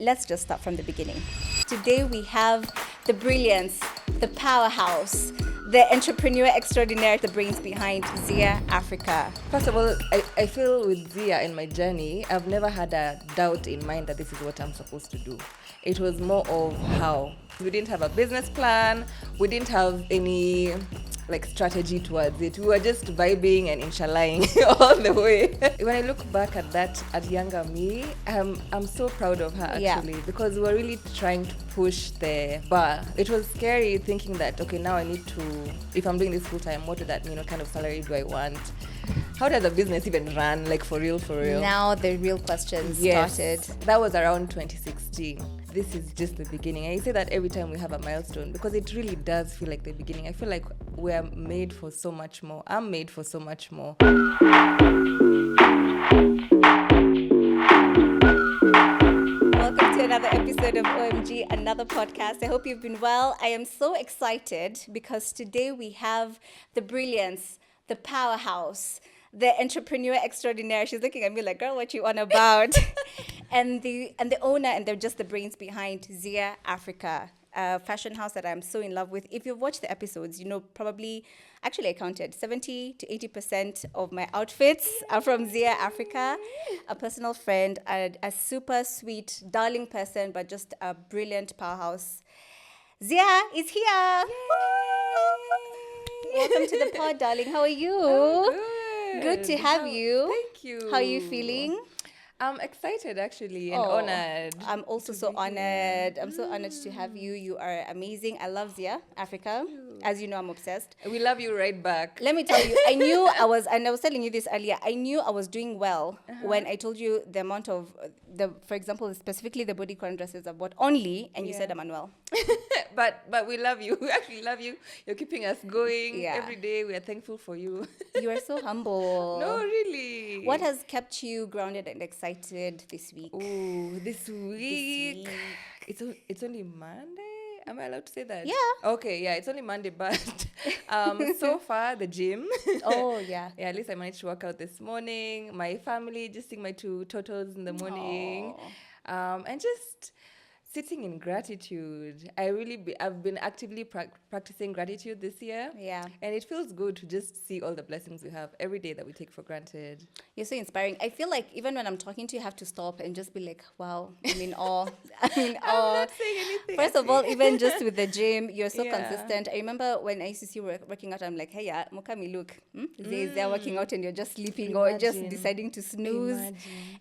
let's just start from the beginning. Today we have the brilliance, the powerhouse, the entrepreneur extraordinaire, the brains behind Zia Africa. First of all, I feel with Zia in my journey, I've never had a doubt in mind that this is what I'm supposed to do. It was more of how. We didn't have a business plan. We didn't have any strategy towards it. We were just vibing and inshallaing all the way. When I look back at that, at younger me, I'm so proud of her actually, because we were really trying to push the bar. It was scary thinking that, okay, now I need to, if I'm doing this full time, what would that mean? What kind of salary do I want? How does a business even run? For real? Now the real questions started. That was around 2016. This is just the beginning. I say that every time we have a milestone because it really does feel like the beginning. I feel like we are made for so much more. I'm made for so much more. Welcome to another episode of OMG, another podcast. I hope you've been well. I am so excited because today we have the brilliance, the powerhouse, the entrepreneur extraordinaire. She's looking at me like, girl, what you on about? and the owner, and they're just the brains behind Zia Africa, a fashion house that I'm so in love with. If you've watched the episodes, you know, probably, actually I counted 70 to 80% of my outfits are from Zia Africa. A personal friend, a super sweet, darling person, but just a brilliant powerhouse. Zia is here. Welcome to the pod, darling. How are you? I'm good. Good to have you. Thank you. How are you feeling? I'm excited actually and honored. I'm also so honored. I'm so honored to have you. You are amazing. I love Zia Africa. As you know, I'm obsessed. We love you right back. Let me tell you, I knew I was telling you this earlier, I knew I was doing well when I told you the amount of, for example, specifically the bodycon dresses I bought only, and you said I'm unwell. But we love you. We actually love you. You're keeping us going every day. We are thankful for you. You are so humble. No, really. What has kept you grounded and excited this week? Ooh, this week. It's only Monday. Am I allowed to say that? Yeah. Okay, yeah, it's only Monday, but so far the gym. Oh, yeah. Yeah, at least I managed to work out this morning. My family, just seeing my two turtles in the morning. And just sitting in gratitude. I've been actively practicing gratitude this year. Yeah. And it feels good to just see all the blessings we have every day that we take for granted. You're so inspiring. I feel like even when I'm talking to you, I have to stop and just be like, wow, I'm in awe. I'm not saying anything. First of all, even just with the gym, you're so consistent. I remember when I used to see you working out, I'm like, hey, Mukami, look, they're working out and you're just sleeping or just deciding to snooze.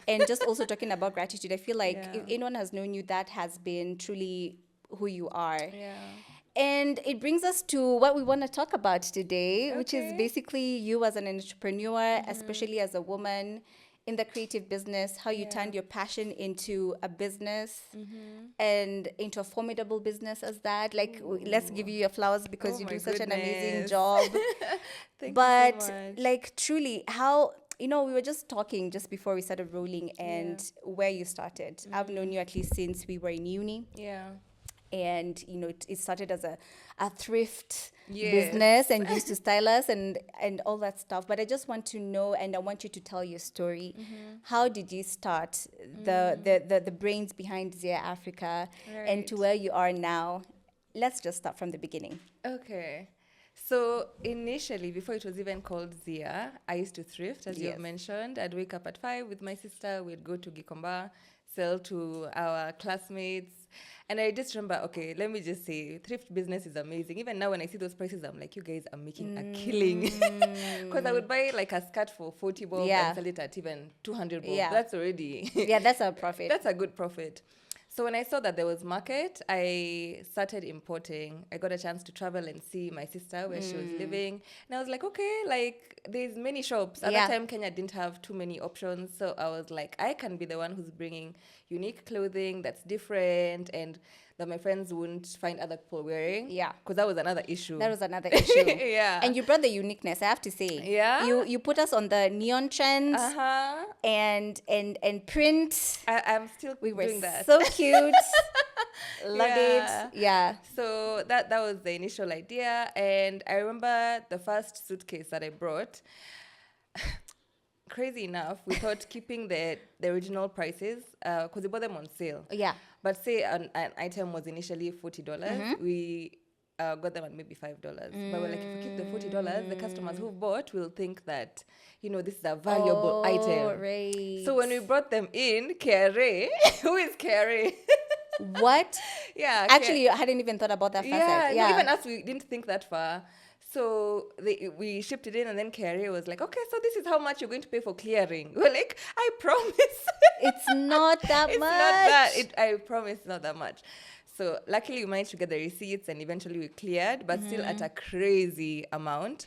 And just also talking about gratitude. I feel like if anyone has known you, that has been truly who you are. Yeah. And it brings us to what we want to talk about today, which is basically you as an entrepreneur, especially as a woman in the creative business, how you turned your passion into a business and into a formidable business as that. Let's give you your flowers because you do such an amazing job. Thank you so much. Truly, how... You know, we were just talking just before we started rolling and where you started. I've known you at least since we were in uni. Yeah. And, you know, it started as a thrift business and used to style us and all that stuff. But I just want to know, and I want you to tell your story. How did you start the brains behind Zia Africa and to where you are now? Let's just start from the beginning. Okay. So initially, before it was even called Zia, I used to thrift, as you have mentioned. I'd wake up at 5 with my sister. We'd go to Gikomba, sell to our classmates. And I just remember, okay, let me just say, thrift business is amazing. Even now when I see those prices, I'm like, you guys are making a killing. Because I would buy like a skirt for 40 bob and sell it at even 200 bob. Yeah. That's already... that's a profit. That's a good profit. So when I saw that there was market, I started importing. I got a chance to travel and see my sister where she was living. And I was like, okay, there's many shops. At that time, Kenya didn't have too many options. So I was like, I can be the one who's bringing unique clothing that's different and that my friends wouldn't find other people wearing. Yeah. Because that was another issue. Yeah. And you brought the uniqueness, I have to say. Yeah. You put us on the neon trend and print. I'm still doing that. So cute. Love it. Yeah. So that was the initial idea. And I remember the first suitcase that I brought. crazy enough, we thought keeping the original prices, because we bought them on sale. Yeah. But say an item was initially $40, we got them at maybe $5. But we're like, if we keep the $40, the customers who bought will think that, this is a valuable item. Right. So when we brought them in, KRA, who is KRA? What? Yeah. Actually, I hadn't even thought about that facet. No, even us, we didn't think that far. So we shipped it in, and then KRA was like, okay, so this is how much you're going to pay for clearing. We're like, I promise. It's not that It's much. not that. I promise it's not that much. So luckily we managed to get the receipts, and eventually we cleared, but still at a crazy amount.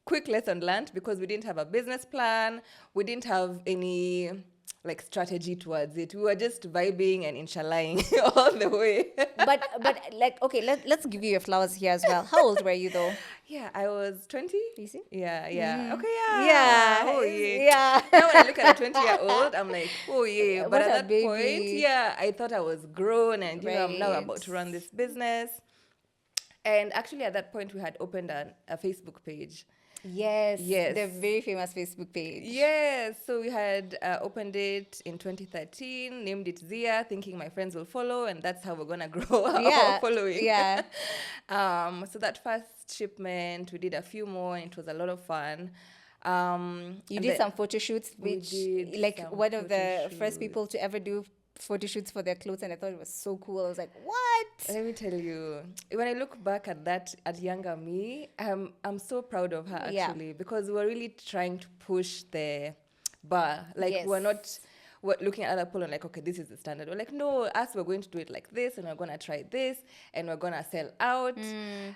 Quick lesson learned, because we didn't have a business plan. We didn't have any strategy towards it. We were just vibing and inshallahing all the way. but okay, let's give you your flowers here as well. How old were you though? Yeah, I was 20. You see? Yeah. Okay, yeah. Yeah. Oh, yeah. Yeah. Now when I look at a 20-year-old, I'm like, oh, yeah. But What at a that baby. point, yeah, I thought I was grown, and, I'm now Right. about to run this business. And actually, at that point, we had opened a Facebook page. Yes. Yes. The very famous Facebook page. Yes, so we had opened it in 2013, named it Zia, thinking my friends will follow, and that's how we're gonna grow our following. Yeah. So that first shipment, we did a few more, and it was a lot of fun. You did some photo shoots, We which did like some one of the photo first people to ever do photo shoots for their clothes, and I thought it was so cool. I was like, what? Let me tell you, when I look back at that, at younger me, I'm so proud of her actually, because we're really trying to push the bar. We're looking at other people and like, okay, this is the standard. We're like, no, us, we're going to do it like this, and we're going to try this, and we're going to sell out.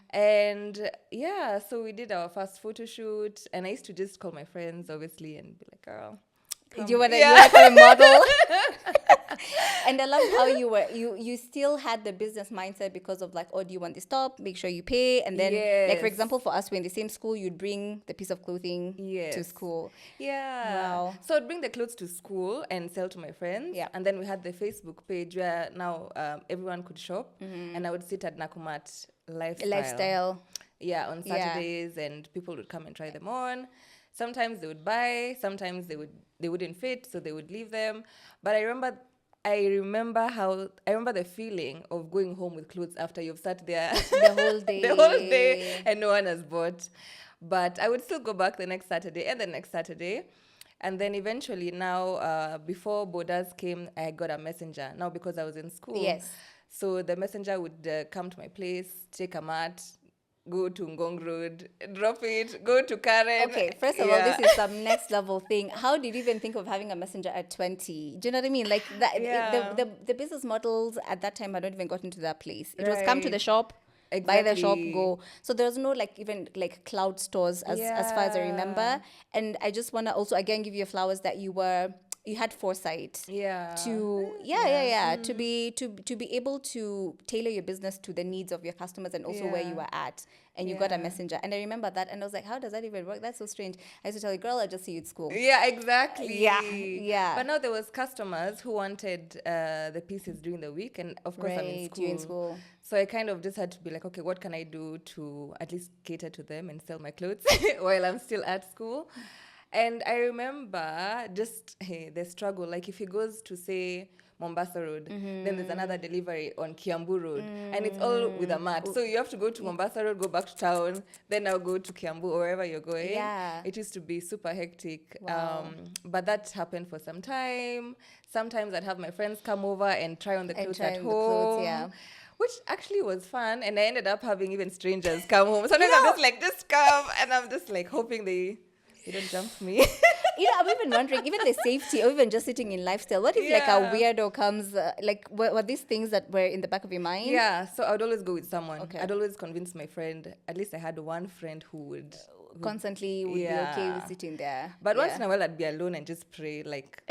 And yeah, so we did our first photo shoot, and I used to just call my friends, obviously, and be like, girl, come. You want to model? And I love how you still had the business mindset, because of like, oh, do you want this top? Make sure you pay. And then like, for example, for us, we're in the same school, you'd bring the piece of clothing to school. Yeah. Wow. So I'd bring the clothes to school and sell to my friends. Yeah. And then we had the Facebook page where now everyone could shop. And I would sit at Nakumat Lifestyle. Yeah, on Saturdays, and people would come and try them on. Sometimes they would buy, sometimes they wouldn't fit, so they would leave them. But I remember the feeling of going home with clothes after you've sat there The whole day. And no one has bought. But I would still go back the next Saturday and the next Saturday. And then eventually now, before borders came, I got a messenger. Now, because I was in school. Yes. So the messenger would come to my place, take a mat, go to Ngong Road, drop it, go to Karen. Okay, first of all, this is some next level thing. How did you even think of having a messenger at 20? Do you know what I mean? Like that, the business models at that time, I don't even got into that place. It was come to the shop, buy the shop, go. So there was no even cloud stores as far as I remember. And I just want to also again give you flowers that you had foresight to be able to tailor your business to the needs of your customers and also where you were at, and you got a messenger. And I remember that, and I was like, how does that even work? That's so strange. I used to tell you, girl, I just see you at school. Yeah, exactly. Yeah. But now there was customers who wanted the pieces during the week, and of course I'm in school. You're in school. So I kind of just had to be like, okay, what can I do to at least cater to them and sell my clothes while I'm still at school? And I remember just the struggle. Like if he goes to, say, Mombasa Road, then there's another delivery on Kiambu Road. And it's all with a mat. So you have to go to Mombasa Road, go back to town, then I'll go to Kiambu or wherever you're going. Yeah. It used to be super hectic. Wow. But that happened for some time. Sometimes I'd have my friends come over and try on the clothes at home. Which actually was fun. And I ended up having even strangers come home. Sometimes I'm just like, just come. And I'm just like hoping they don't jump me. I'm even wondering, even the safety, or even just sitting in lifestyle. What if like a weirdo comes? Were these things that were in the back of your mind? Yeah. So I would always go with someone. Okay. I'd always convince my friend. At least I had one friend who would constantly would be okay with sitting there. But once in a while, I'd be alone and just pray, like,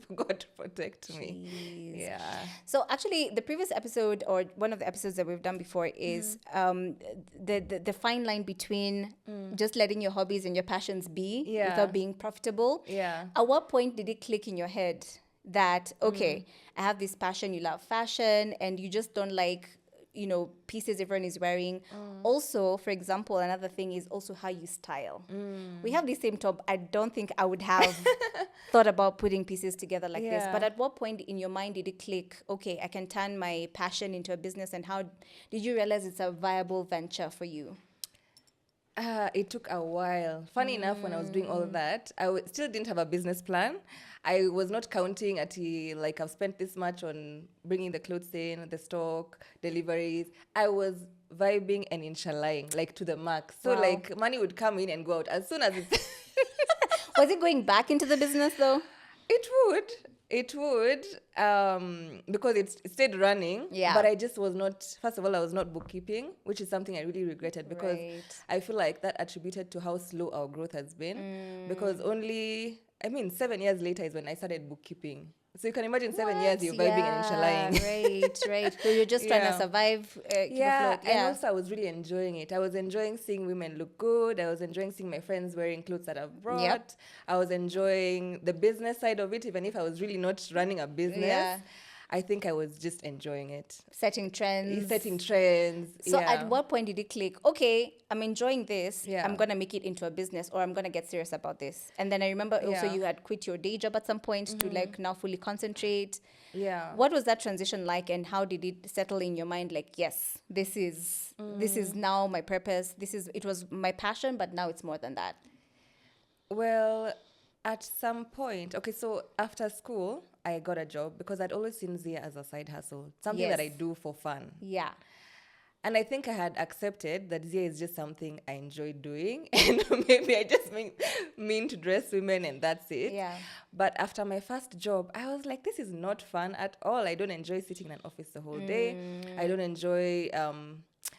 for God to protect me. Jeez. Yeah. So actually, the previous episode, or one of the episodes that we've done before, is the fine line between just letting your hobbies and your passions be without being profitable. Yeah. At what point did it click in your head that, okay, I have this passion, you love fashion, and you just don't like pieces everyone is wearing. Also, for example, another thing is also how you style. We have the same top. I don't think I would have thought about putting pieces together like this. But at what point in your mind did it click, okay, I can turn my passion into a business? And how did you realize it's a viable venture for you? It took a while. Funny enough, when I was doing all that, still didn't have a business plan. I was not counting at like I've spent this much on bringing the clothes in, the stock, deliveries. I was vibing and inshallaing, like to the max. So like money would come in and go out as soon as it. Was it going back into the business though? It would. Because it stayed running. Yeah. But I just was not, first of all, I was not bookkeeping, which is something I really regretted because I feel like that attributed to how slow our growth has been. Because 7 years later is when I started bookkeeping. So you can imagine 7 years you're vibing and inshallaing. Right. So you're just trying to survive. Keep afloat. And also I was really enjoying it. I was enjoying seeing women look good. I was enjoying seeing my friends wearing clothes that I've brought. Yep. I was enjoying the business side of it, even if I was really not running a business. Yeah. I think I was just enjoying it. Setting trends. So at what point did it click? Okay, I'm enjoying this. Yeah. I'm going to make it into a business, or I'm going to get serious about this. And then I remember also you had quit your day job at some point to like now fully concentrate. Yeah. What was that transition like, and how did it settle in your mind? Like, yes, this is now my purpose. It was my passion, but now it's more than that. Well, at some point, okay, so after school, I got a job because I'd always seen Zia as a side hustle, something that I do for fun. Yeah. And I think I had accepted that Zia is just something I enjoy doing. And maybe I just mean to dress women and that's it. Yeah. But after my first job, I was like, this is not fun at all. I don't enjoy sitting in an office the whole day. I don't enjoy...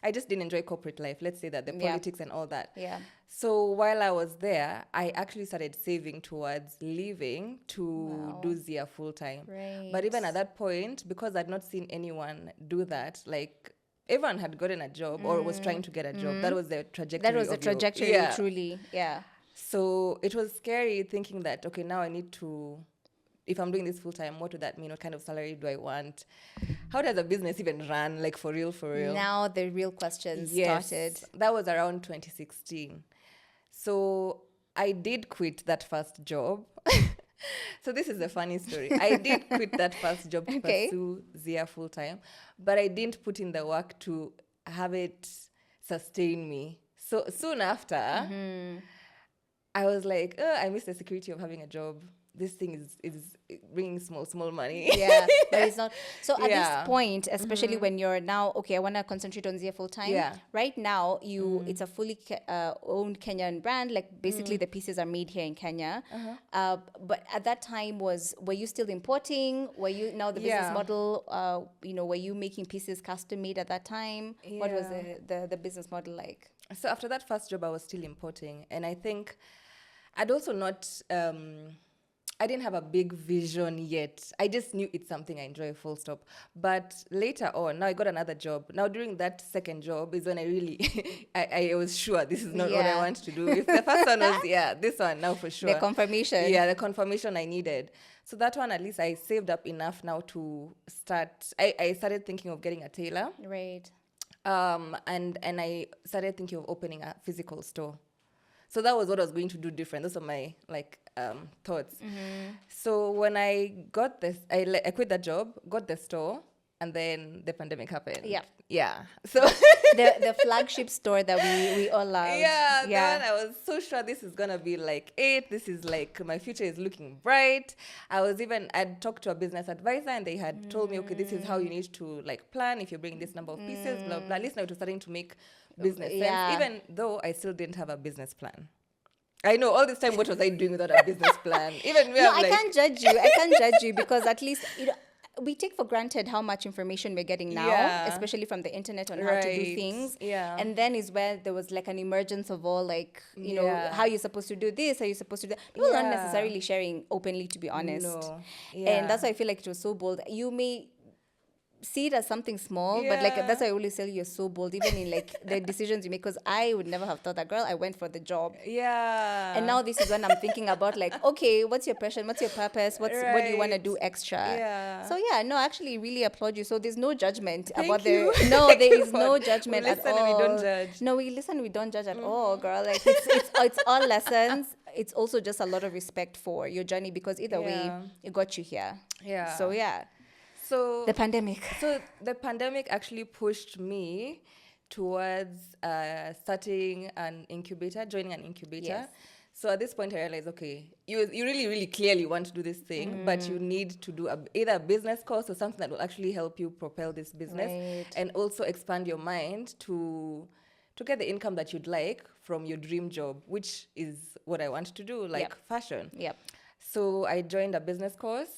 I just didn't enjoy corporate life. Let's say that, the politics and all that. Yeah. So while I was there, I actually started saving towards leaving to do Zia full time. Right. But even at that point, because I'd not seen anyone do that, like everyone had gotten a job or was trying to get a job. That was the trajectory. Truly. Yeah. So it was scary thinking that, okay, now I need to... If I'm doing this full time, what would that mean? What kind of salary do I want? How does a business even run? Like for real? Now the real questions started. That was around 2016. So I did quit that first job. So this is a funny story. I did quit that first job to pursue Zia full time, but I didn't put in the work to have it sustain me. So soon after, I was like, I miss the security of having a job. This thing is bringing small money. Yeah, but it's not. So at this point, especially when you're now, okay, I want to concentrate on Zia full time. Yeah. Right now, it's a fully owned Kenyan brand. Like basically the pieces are made here in Kenya. But at that time were you still importing? Were you now the business model, were you making pieces custom made at that time? Yeah. What was the business model like? So after that first job, I was still importing. And I think I'd also not... I didn't have a big vision yet. I just knew it's something I enjoy, full stop. But later on, now I got another job. Now during that second job is when I really, I was sure this is not what I want to do. If the first one was, this one, now for sure. The confirmation. Yeah, the confirmation I needed. So that one, at least I saved up enough now to start. I started thinking of getting a tailor. Right. And I started thinking of opening a physical store. So that was what I was going to do different. Those are my thoughts. So when I got this, I quit that job, got the store, and then the pandemic happened. Yeah. So the flagship store that we all loved. Then I was so sure this is gonna be like it. This is like my future is looking bright. I'd talked to a business advisor and they had told me, okay, this is how you need to like plan if you're bringing this number of pieces, blah blah. At least now it was starting to make business sense, even though I still didn't have a business plan. I know all this time, what was I doing without a business plan? Even me, I can't judge you because at least we take for granted how much information we're getting now, especially from the internet on how to do things. Yeah. And then is where there was like an emergence of all like, how you're supposed to do this, how you're supposed to do that. People aren't necessarily sharing openly, to be honest. No. Yeah. And that's why I feel like it was so bold. You may see it as something small, but like that's why I always tell you, you're so bold, even in like the decisions you make. Because I would never have thought that, girl. I went for the job, Yeah. and now this is when I'm thinking about like, okay, what's your passion? What's your purpose? What do you want to Right. do extra? Yeah. So yeah, no, I actually really applaud you. So there's no judgment about Thank you. no, Thank there you is for- no we judgment at listen and we all. don't judge. No, we listen, we don't judge at all, girl. Like it's all lessons. It's also just a lot of respect for your journey, because either way, Yeah. it got you here. Yeah. So yeah, So the pandemic. So the pandemic actually pushed me towards joining an incubator. Yes. So at this point, I realized, okay, you really, really clearly want to do this thing, but you need to do either a business course or something that will actually help you propel this business, Right. and also expand your mind to get the income that you'd like from your dream job, which is what I want to do, like fashion. Yep. So I joined a business course.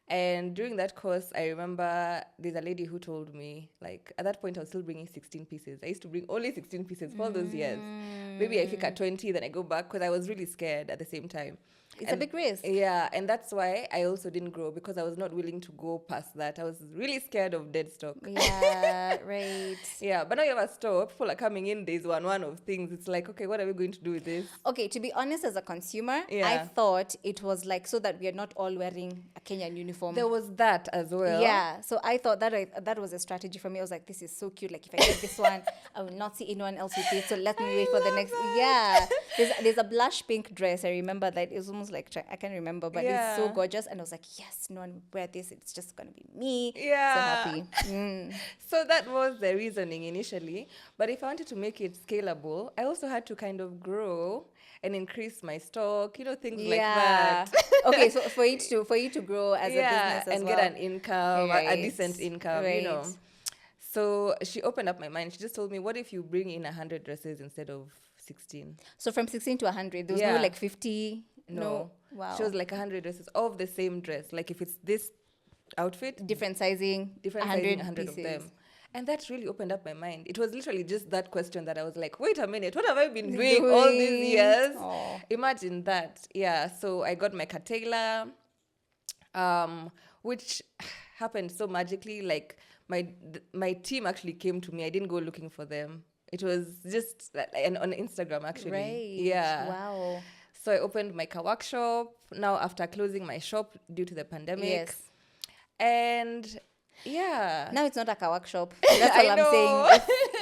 And during that course, I remember there's a lady who told me, like, at that point, I was still bringing 16 pieces. I used to bring only 16 pieces for all those years. Maybe I pick at 20, then I go back, because I was really scared at the same time. It's a big risk. Yeah, and that's why I also didn't grow, because I was not willing to go past that. I was really scared of dead stock. Yeah, right. Yeah, but now you have a store, people are coming in, there's one of things. It's like, okay, what are we going to do with this? Okay, to be honest, as a consumer, I Yeah. thought it was like so that we are not all wearing a Kenyan uniform. There was that as well. Yeah, so I thought that was a strategy for me. I was like, this is so cute. Like, if I get this one, I will not see anyone else with it. So let me wait for the next. Yeah, there's a blush pink dress. I remember that it was almost like I can't remember, but it's so Yeah. gorgeous. And I was like, yes, no one wear this. It's just gonna be me. Yeah. So happy. Mm. So that was the reasoning initially. But if I wanted to make it scalable, I also had to kind of grow and increase my stock, things like that. Okay, so for you to grow as a business as and well. get an income, a Right. decent income, Right. So she opened up my mind. She just told me, what if you bring in 100 dresses instead of 16? So from 16 to 100, there was Yeah. no like 50. No. Wow. She was like 100 dresses of the same dress. Like if it's this outfit, different sizing, different 100 sizing, 100 pieces. of them. And that really opened up my mind. It was literally just that question that I was like, wait a minute, what have I been doing all these years? Oh. Imagine that. Yeah, so I got my Catela, which happened so magically. Like my team actually came to me. I didn't go looking for them. It was just on Instagram, actually. Right. Yeah. Wow. So I opened my workshop now after closing my shop due to the pandemic. Yes. And yeah. Now it's not like a workshop. That's all I I'm know. saying.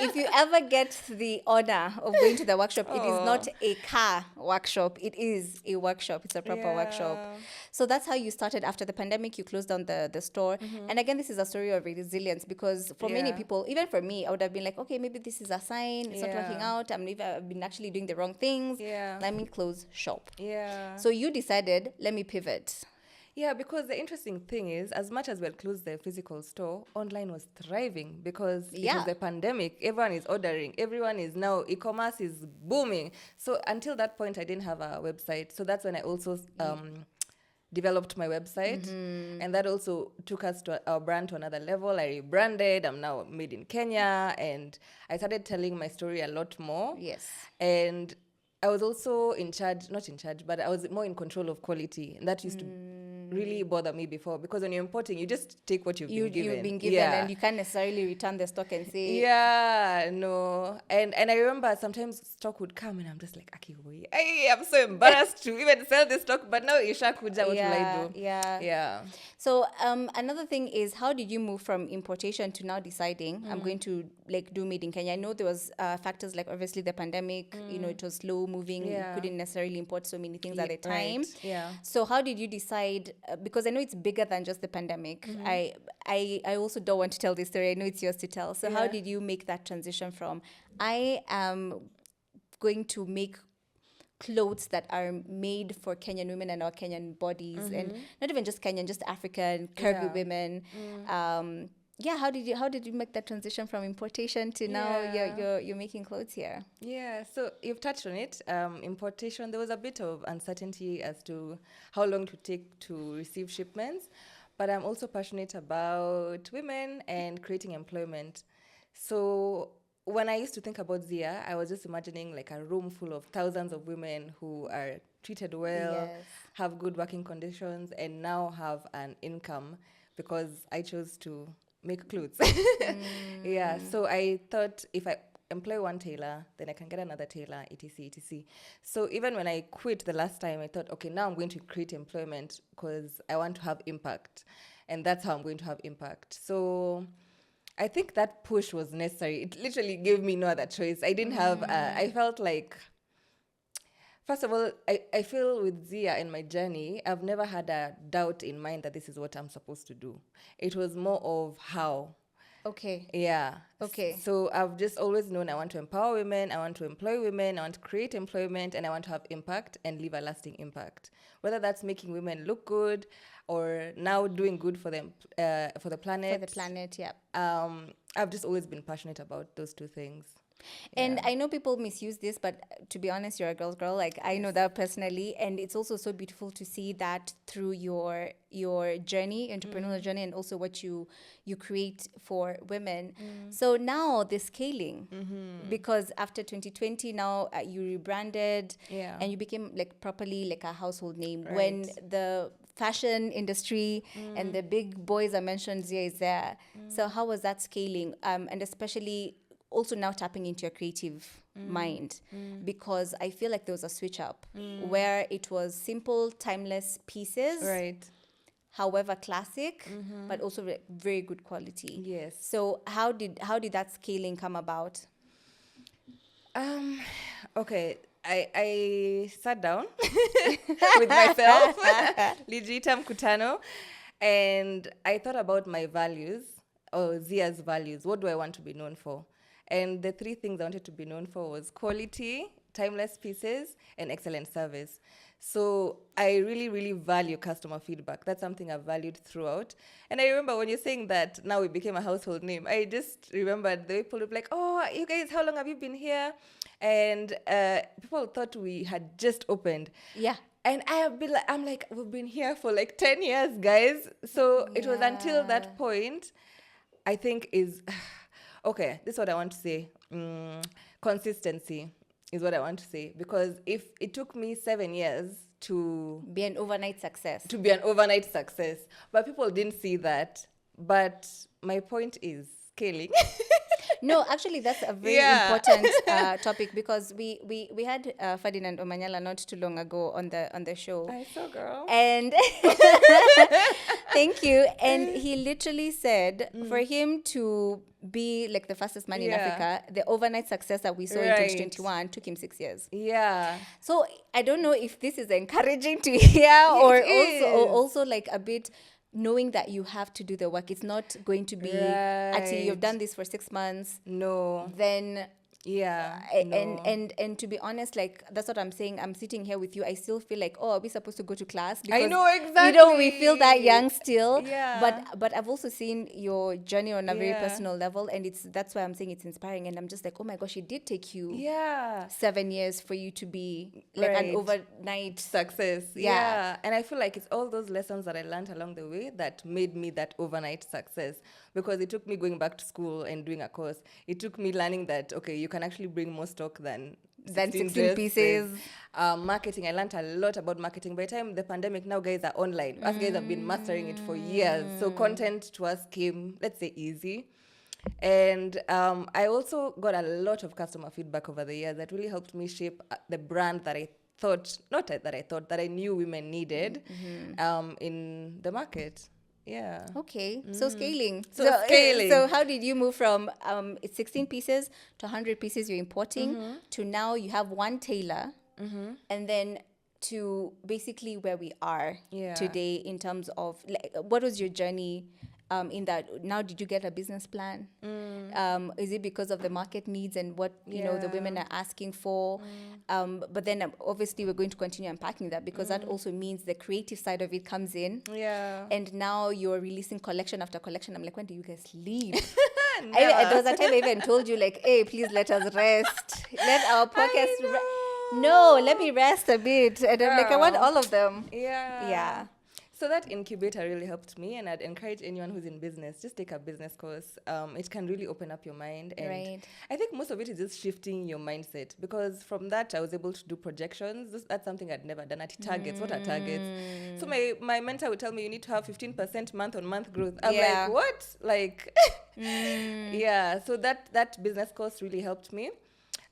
If you ever get the honor of going to the workshop, it is not a car workshop. It is a workshop. It's a proper workshop. So that's how you started after the pandemic. You closed down the store. And again, this is a story of resilience, because for many people, even for me, I would have been like, okay, maybe this is a sign. It's not working out. I've been actually doing the wrong things. Yeah. Let me close shop. Yeah. So you decided, let me pivot. Yeah, because the interesting thing is, as much as we had closed the physical store, online was thriving because it was the pandemic. Everyone is ordering. Everyone is now, e-commerce is booming. So until that point, I didn't have a website. So that's when I also developed my website. And that also took us to our brand to another level. I rebranded. I'm now made in Kenya. And I started telling my story a lot more. Yes. And I was also not in charge, but I was more in control of quality. And that used to really bother me before, because when you're importing, you just take what you've been given. You've been given, and you can't necessarily return the stock and say, no. And I remember sometimes stock would come and I'm just like, Akiwoi, I'm so embarrassed to even sell this stock, but now Isha Kuja, what will I do? Yeah. So another thing is, how did you move from importation to now deciding I'm going to like do made in Kenya? I know there was factors like obviously the pandemic, it was slow moving. You couldn't necessarily import so many things at the time. Right. Yeah. So how did you decide? Because I know it's bigger than just the pandemic. I also don't want to tell this story. I know it's yours to tell. So how did you make that transition from I am going to make clothes that are made for Kenyan women and our Kenyan bodies, and not even just Kenyan, just African curvy women. How did you make that transition from importation to now you're making clothes here? Yeah, so you've touched on it. Importation, there was a bit of uncertainty as to how long to take to receive shipments, but I'm also passionate about women and creating employment. So when I used to think about Zia, I was just imagining like a room full of thousands of women who are treated well, have good working conditions, and now have an income because I chose to make clothes. Yeah, so I thought if I employ one tailor, then I can get another tailor, etc, etc. So even when I quit the last time, I thought, okay, now I'm going to create employment because I want to have impact, and that's how I'm going to have impact. So I think that push was necessary. It literally gave me no other choice. I didn't have, I felt like, first of all, I feel with Zia in my journey, I've never had a doubt in mind that this is what I'm supposed to do. It was more of how. Okay. Yeah. Okay. So I've just always known I want to empower women, I want to employ women, I want to create employment, and I want to have impact and leave a lasting impact. Whether that's making women look good or now doing good for them, for the planet. For the planet, yeah. I've just always been passionate about those two things. And I know people misuse this, but to be honest, you're a girl's girl. Like, I know that personally, and it's also so beautiful to see that through your journey, entrepreneurial journey, and also what you create for women. So now the scaling, because after 2020, now you rebranded, and you became like properly like a household name. Right. When the fashion industry and the big boys are mentioned, Zia is there. So how was that scaling? And especially also now tapping into your creative mind, because I feel like there was a switch up where it was simple, timeless pieces, Right. however classic, but also very good quality. Yes. So how did that scaling come about? Okay. I sat down with myself, Lijita Mkutano, and I thought about my values, or Zia's values. What do I want to be known for? And the three things I wanted to be known for was quality, timeless pieces, and excellent service. So I really, really value customer feedback. That's something I've valued throughout. And I remember when you're saying that now we became a household name, I just remembered the way people would be like, oh, you guys, how long have you been here? And people thought we had just opened. Yeah. And I'm like, we've been here for like 10 years, guys. So it was until that point, I think is... Okay, this is what I want to say. Consistency is what I want to say. Because if it took me 7 years to be an overnight success, but people didn't see that. But my point is scaling. No, actually, that's a very important topic, because we had Ferdinand Omanyala not too long ago on the show. I saw, girl. And thank you. And he literally said for him to be like the fastest man in Africa, the overnight success that we saw in 2021 took him 6 years. Yeah. So I don't know if this is encouraging to hear or also like a bit knowing that you have to do the work. It's not going to be actually you've done this for 6 months. No. Then no. And to be honest, like that's what I'm saying. I'm sitting here with you. I still feel like, oh, are we supposed to go to class? Because, I know, exactly. We feel that young still. Yeah. But I've also seen your journey on a very personal level, and that's why I'm saying it's inspiring. And I'm just like, oh my gosh, it did take you 7 years for you to be like an overnight success. Yeah. And I feel like it's all those lessons that I learned along the way that made me that overnight success. Because it took me going back to school and doing a course. It took me learning that, okay, you can actually bring more stock than 16 pieces. Marketing, I learned a lot about marketing. By the time the pandemic, now guys are online. Us guys have been mastering it for years. So content to us came, let's say, easy. And I also got a lot of customer feedback over the years that really helped me shape the brand that that I knew women needed in the market. Yeah. Okay. So scaling. Scaling. So how did you move from it's 16 pieces to 100 pieces you're importing to now you have one tailor and then to basically where we are today in terms of like, what was your journey in that? Now, did you get a business plan? Is it because of the market needs and what you know the women are asking for? But then obviously we're going to continue unpacking that, because that also means the creative side of it comes in. Yeah. And now you're releasing collection after collection. I'm like, when do you guys leave? There was a time I even told you like, hey, please let us rest. Let our podcast No, let me rest a bit. And I'm like, I want all of them. Yeah. Yeah. So that incubator really helped me, and I'd encourage anyone who's in business, just take a business course. It can really open up your mind, and Right. I think most of it is just shifting your mindset, because from that I was able to do projections. That's something I'd never done. At targets, what are targets? So my mentor would tell me you need to have 15% month on month growth. I'm Yeah. like, what? Like, yeah. So that business course really helped me.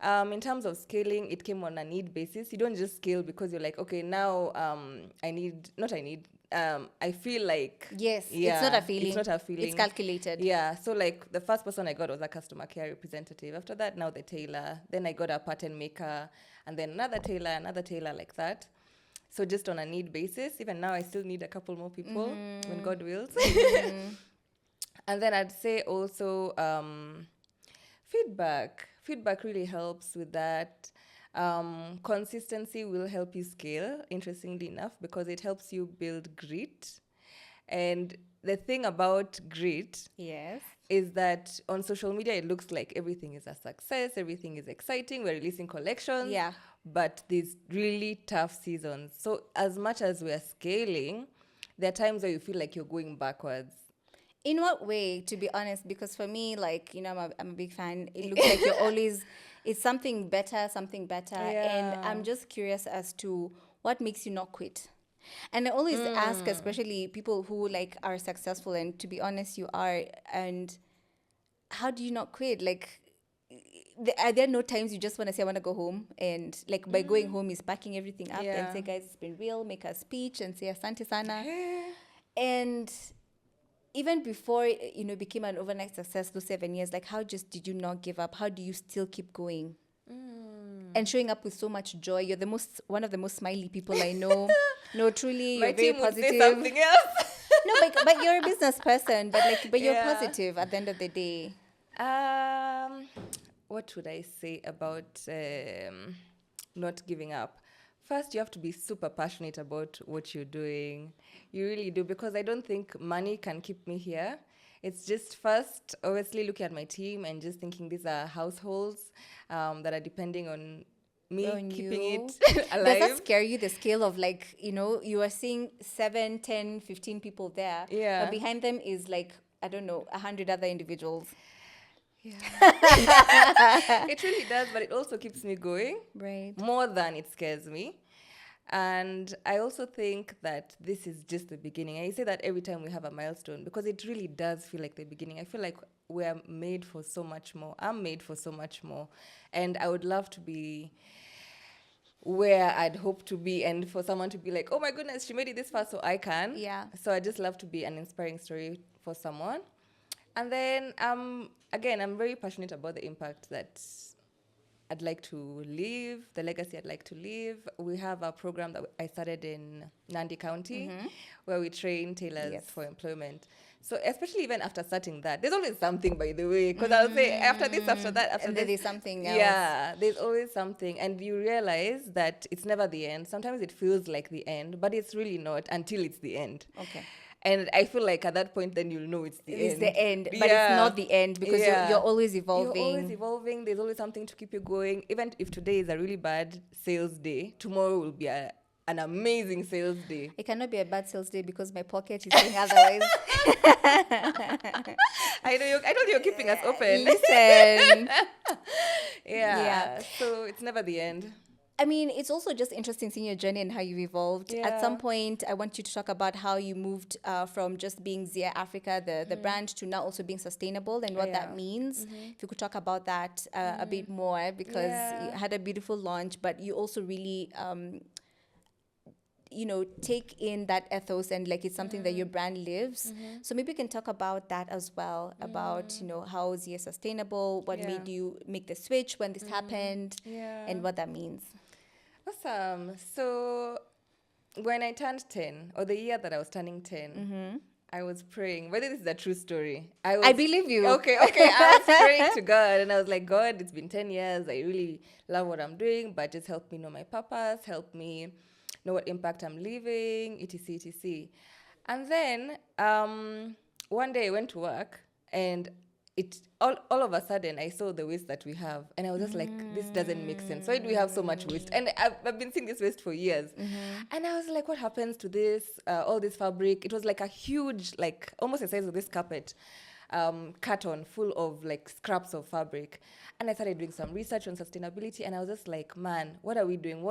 In terms of scaling, it came on a need basis. You don't just scale because you're like, okay, now I feel like, Yes, it's yeah, not a feeling. It's not a feeling. It's calculated. Yeah. So like the first person I got was a customer care representative. After that, now the tailor. Then I got a pattern maker, and then another tailor, like that. So just on a need basis. Even now, I still need a couple more people when God wills. And then I'd say also feedback. Feedback really helps with that. Consistency will help you scale, interestingly enough, because it helps you build grit. And the thing about grit Yes. is that on social media, it looks like everything is a success, everything is exciting, we're releasing collections. Yeah. But there's really tough seasons. So as much as we're scaling, there are times where you feel like you're going backwards. In what way, to be honest? Because for me, like, I'm a big fan. It looks like you're always, it's something better. Yeah. And I'm just curious as to what makes you not quit. And I always ask, especially people who like are successful, and to be honest, you are, and how do you not quit? Like, are there no times you just want to say, I want to go home? And like by going home is packing everything up and Yeah. say, guys, it's been real, make a speech and say, asante sana. And even before, it became an overnight success, those 7 years, like how just did you not give up? How do you still keep going? And showing up with so much joy. You're one of the most smiley people I know. No, truly, My you're very team would positive. say something else. No, but you're a business person. But you're Yeah. positive at the end of the day. What would I say about not giving up? First, you have to be super passionate about what you're doing. You really do, because I don't think money can keep me here. It's just first, obviously, looking at my team and just thinking these are households that are depending on me On keeping you. it alive. Does that scare you, the scale of like, you are seeing 7, 10, 15 people there. Yeah. But behind them is like, I don't know, 100 other individuals. Yeah. It really does, but it also keeps me going. Right. More than it scares me. And I also think that this is just the beginning. I say that every time we have a milestone, because it really does feel like the beginning. I feel like we're made for so much more. I'm made for so much more. And I would love to be where I'd hope to be, and for someone to be like, oh my goodness, she made it this far, so I can. Yeah. So I just love to be an inspiring story for someone. And then, again, I'm very passionate about the impact that I'd like to leave, the legacy I'd like to leave. We have a program that I started in Nandi County, where we train tailors for employment. So especially even after starting that, there's always something, by the way, because I'll say after this, after that, after And this. then there's something else. Yeah, there's always something. And you realize that it's never the end. Sometimes it feels like the end, but it's really not until it's the end. Okay. And I feel like at that point, then you'll know it's the end. It's the end, but it's not the end, because you're always evolving. You're always evolving. There's always something to keep you going. Even if today is a really bad sales day, tomorrow will be an amazing sales day. It cannot be a bad sales day because my pocket is saying otherwise. I know you're keeping us open. Listen. Yeah. So it's never the end. I mean, it's also just interesting seeing your journey and how you've evolved. Yeah. At some point, I want you to talk about how you moved from just being Zia Africa, the brand, to now also being sustainable and what that means. If you could talk about that a bit more, because you had a beautiful launch, but you also really, take in that ethos, and like it's something that your brand lives. So maybe you can talk about that as well, about, how Zia is sustainable, what made you make the switch when this happened, and what that means. Awesome. So when I turned 10, or the year that I was turning 10, I was praying. Whether this is a true story. I believe you. Okay. I was praying to God, and I was like, God, it's been 10 years. I really love what I'm doing, but just help me know my purpose, help me know what impact I'm leaving, etc. And then one day I went to work, and all of a sudden I saw the waste that we have, and I was just like, this doesn't make sense. Why do we have so much waste? And I've been seeing this waste for years, and I was like, what happens to this? All this fabric. It was like a huge, like almost the size of this carpet, carton full of like scraps of fabric. And I started doing some research on sustainability, and I was just like, man, what are we doing?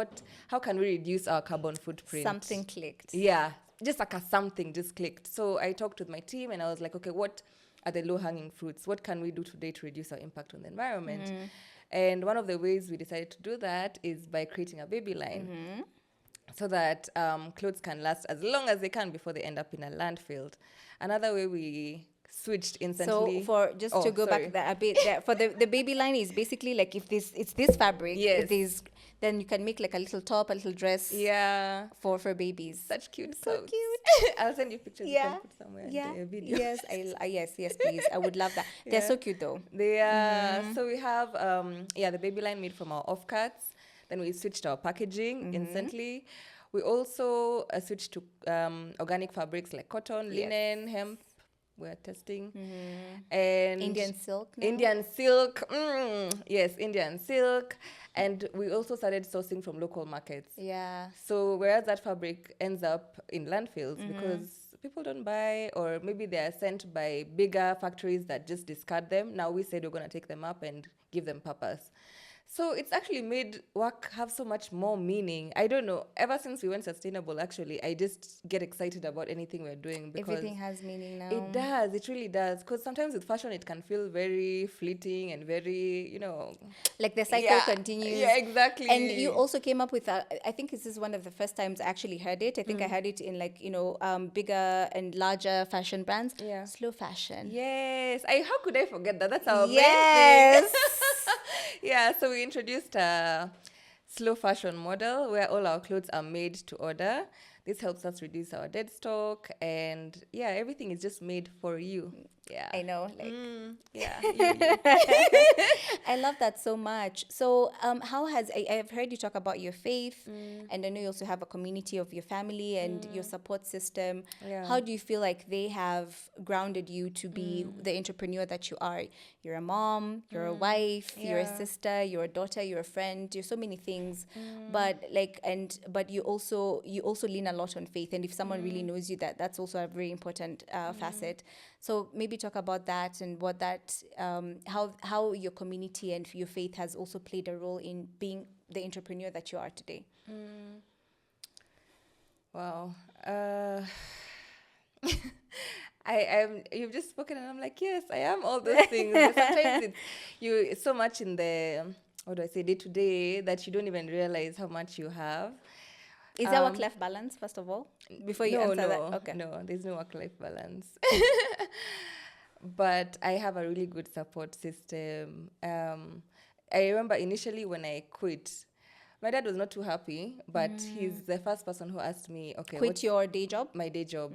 How can we reduce our carbon footprint? Something clicked. Yeah, just like something just clicked. So I talked with my team, and I was like, okay, what are the low-hanging fruits? What can we do today to reduce our impact on the environment? And one of the ways we decided to do that is by creating a baby line, so that clothes can last as long as they can before they end up in a landfill. Another way we switched instantly. So for just to go back a bit, for the baby line is basically like if it's this fabric, yes, then you can make like a little top, a little dress, for babies. Such cute, so cute. I'll send you pictures. You can put somewhere in the video. Yes, yes, please. I would love that. They're so cute though. They are. So we have the baby line made from our offcuts. Then we switched our packaging instantly. We also switched to organic fabrics like cotton, linen, hemp. We're testing. And Indian silk now? Indian silk. Yes, Indian silk. And we also started sourcing from local markets. Yeah. So whereas that fabric ends up in landfills because people don't buy, or maybe they are sent by bigger factories that just discard them, now we said we're going to take them up and give them purpose. So it's actually made work have so much more meaning. I don't know. Ever since we went sustainable, actually, I just get excited about anything we're doing because everything has meaning now. It does. It really does. Because sometimes with fashion, it can feel very fleeting and very, like the cycle continues. Yeah, exactly. And you also came up with I think this is one of the first times I actually heard it. I think I heard it in like, bigger and larger fashion brands. Yeah. Slow fashion. Yes. How could I forget that? That's our main yes. thing. Yeah, so we introduced a slow fashion model where all our clothes are made to order. This helps us reduce our dead stock, and everything is just made for you. Yeah, I know. You. I love that so much. So, how has I've heard you talk about your faith, and I know you also have a community of your family and your support system. Yeah. How do you feel like they have grounded you to be the entrepreneur that you are? You're a mom, you're a wife, you're a sister, you're a daughter, you're a friend. You're so many things, but you also lean a lot on faith. And if someone really knows you, that's also a very important facet. So maybe talk about that and what that how your community and your faith has also played a role in being the entrepreneur that you are today. Wow. You've just spoken and I'm like, yes, I am all those things. Sometimes it's so much in the day to day that you don't even realize how much you have. Is there work-life balance, first of all? Before you answer that? Okay. No, there's no work-life balance. But I have a really good support system. I remember initially when I quit, my dad was not too happy, but he's the first person who asked me, okay, quit your day job? My day job.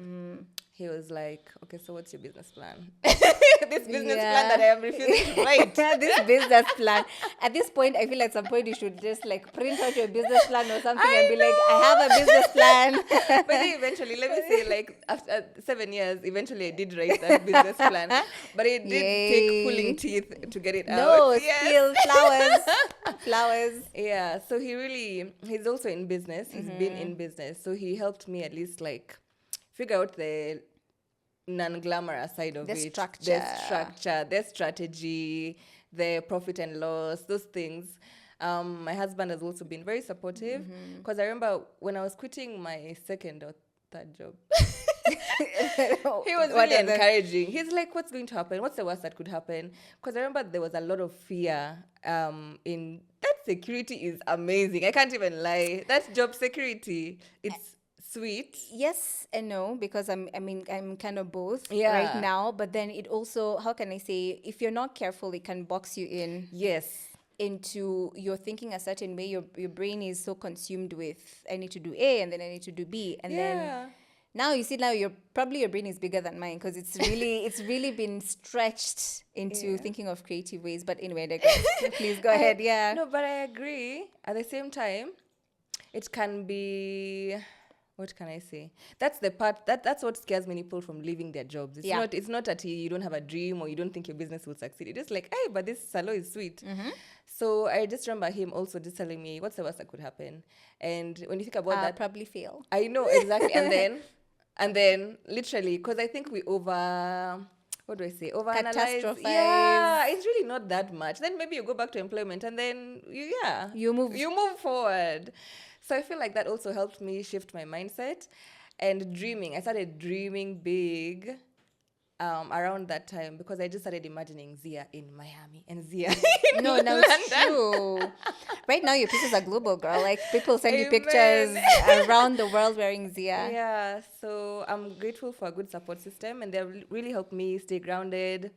He was like, okay, so what's your business plan? This business plan that I am refusing to write. This business plan. At this point, I feel at some point you should just like print out your business plan or something and be like, I have a business plan. But then eventually, let me say, like after 7 years, evenally I did write that business plan. But it did take pulling teeth to get it out. No, still flowers. Yeah, so he's also in business. He's been in business. So he helped me at least like figure out the non-glamorous side of the it. structure, the strategy, the profit and loss, those things. My husband has also been very supportive because I remember when I was quitting my second or third job, he was really encouraging. He's like, what's going to happen? What's the worst that could happen? Because I remember there was a lot of fear in that. Security is amazing. I can't even lie. That's job security. It's sweet. Yes and no, because I'm kind of both right now. But then it also, how can I say, if you're not careful, it can box you in. Yes. Into you're thinking a certain way. Your brain is so consumed with, I need to do A and then I need to do B. And then now you see, your brain is bigger than mine because it's really been stretched into thinking of creative ways. But anyway, please go ahead. Yeah. No, but I agree. At the same time, it can be, what can I say? That's the part that's what scares many people from leaving their jobs. It's not that you don't have a dream or you don't think your business will succeed. It's just like, hey, but this salon is sweet. So I just remember him also just telling me, what's the worst that could happen? And when you think about that, Probably fail. I know exactly. And then literally, because I think we what do I say? Overanalyze. Catastrophize. Yeah, it's really not that much. Then maybe you go back to employment and then You move. You move forward. So I feel like that also helped me shift my mindset and dreaming. I started dreaming big around that time because I just started imagining Zia in Miami and Zia in No, London. it's true. Right now, your pieces are global, girl. Like, people send you Amen. pictures around the world wearing Zia. Yeah, so I'm grateful for a good support system, and they've really helped me stay grounded.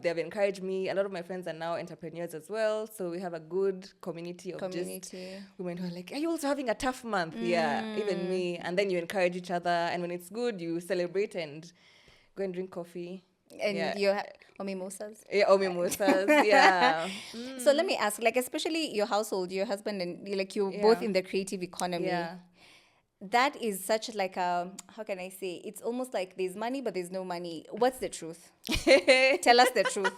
They've encouraged me. A lot of my friends are now entrepreneurs as well, so we have a good community of just women who are like, "Are you also having a tough month?" Yeah, even me. And then you encourage each other, and when it's good, you celebrate and go and drink coffee. And you or mimosas. Yeah, or mimosas. Yeah. So let me ask, like, especially your household, your husband, and you're both in the creative economy. Yeah. That is such like a, how can I say? It's almost like there's money, but there's no money. What's the truth? Tell us the truth.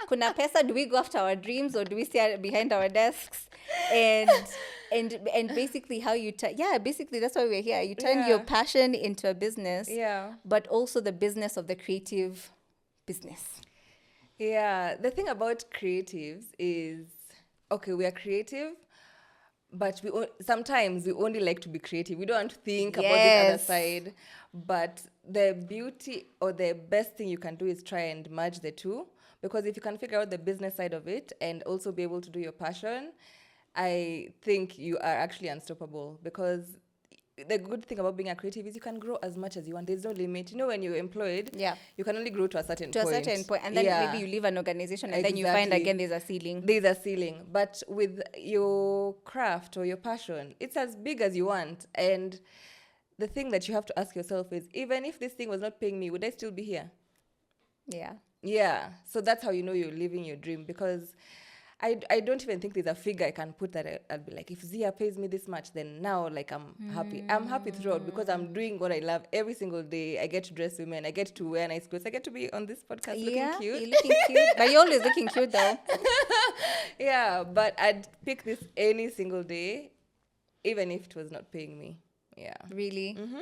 Kuna pesa, do we go after our dreams or do we stay behind our desks? And basically how you basically that's why we're here. You turn your passion into a business. Yeah. But also the business of the creative business. Yeah. The thing about creatives is, okay, we are creative, but sometimes we only like to be creative. We don't want to think about the other side. But the beauty or the best thing you can do is try and merge the two. Because if you can figure out the business side of it and also be able to do your passion, I think you are actually unstoppable. Because the good thing about being a creative is you can grow as much as you want. There's no limit. You know, when you're employed, you can only grow to a certain point. And then maybe you leave an organization and then you find again there's a ceiling. There's a ceiling. But with your craft or your passion, it's as big as you want. And the thing that you have to ask yourself is, even if this thing was not paying me, would I still be here? Yeah. Yeah. So that's how you know you're living your dream. Because I don't even think there's a figure I can put that I'll be like, if Zia pays me this much, then now like I'm happy. I'm happy throughout because I'm doing what I love every single day. I get to dress women. I get to wear nice clothes. I get to be on this podcast looking cute. You're looking cute. But you're always looking cute though. Yeah, but I'd pick this any single day, even if it was not paying me. Yeah. Really? Mm-hmm.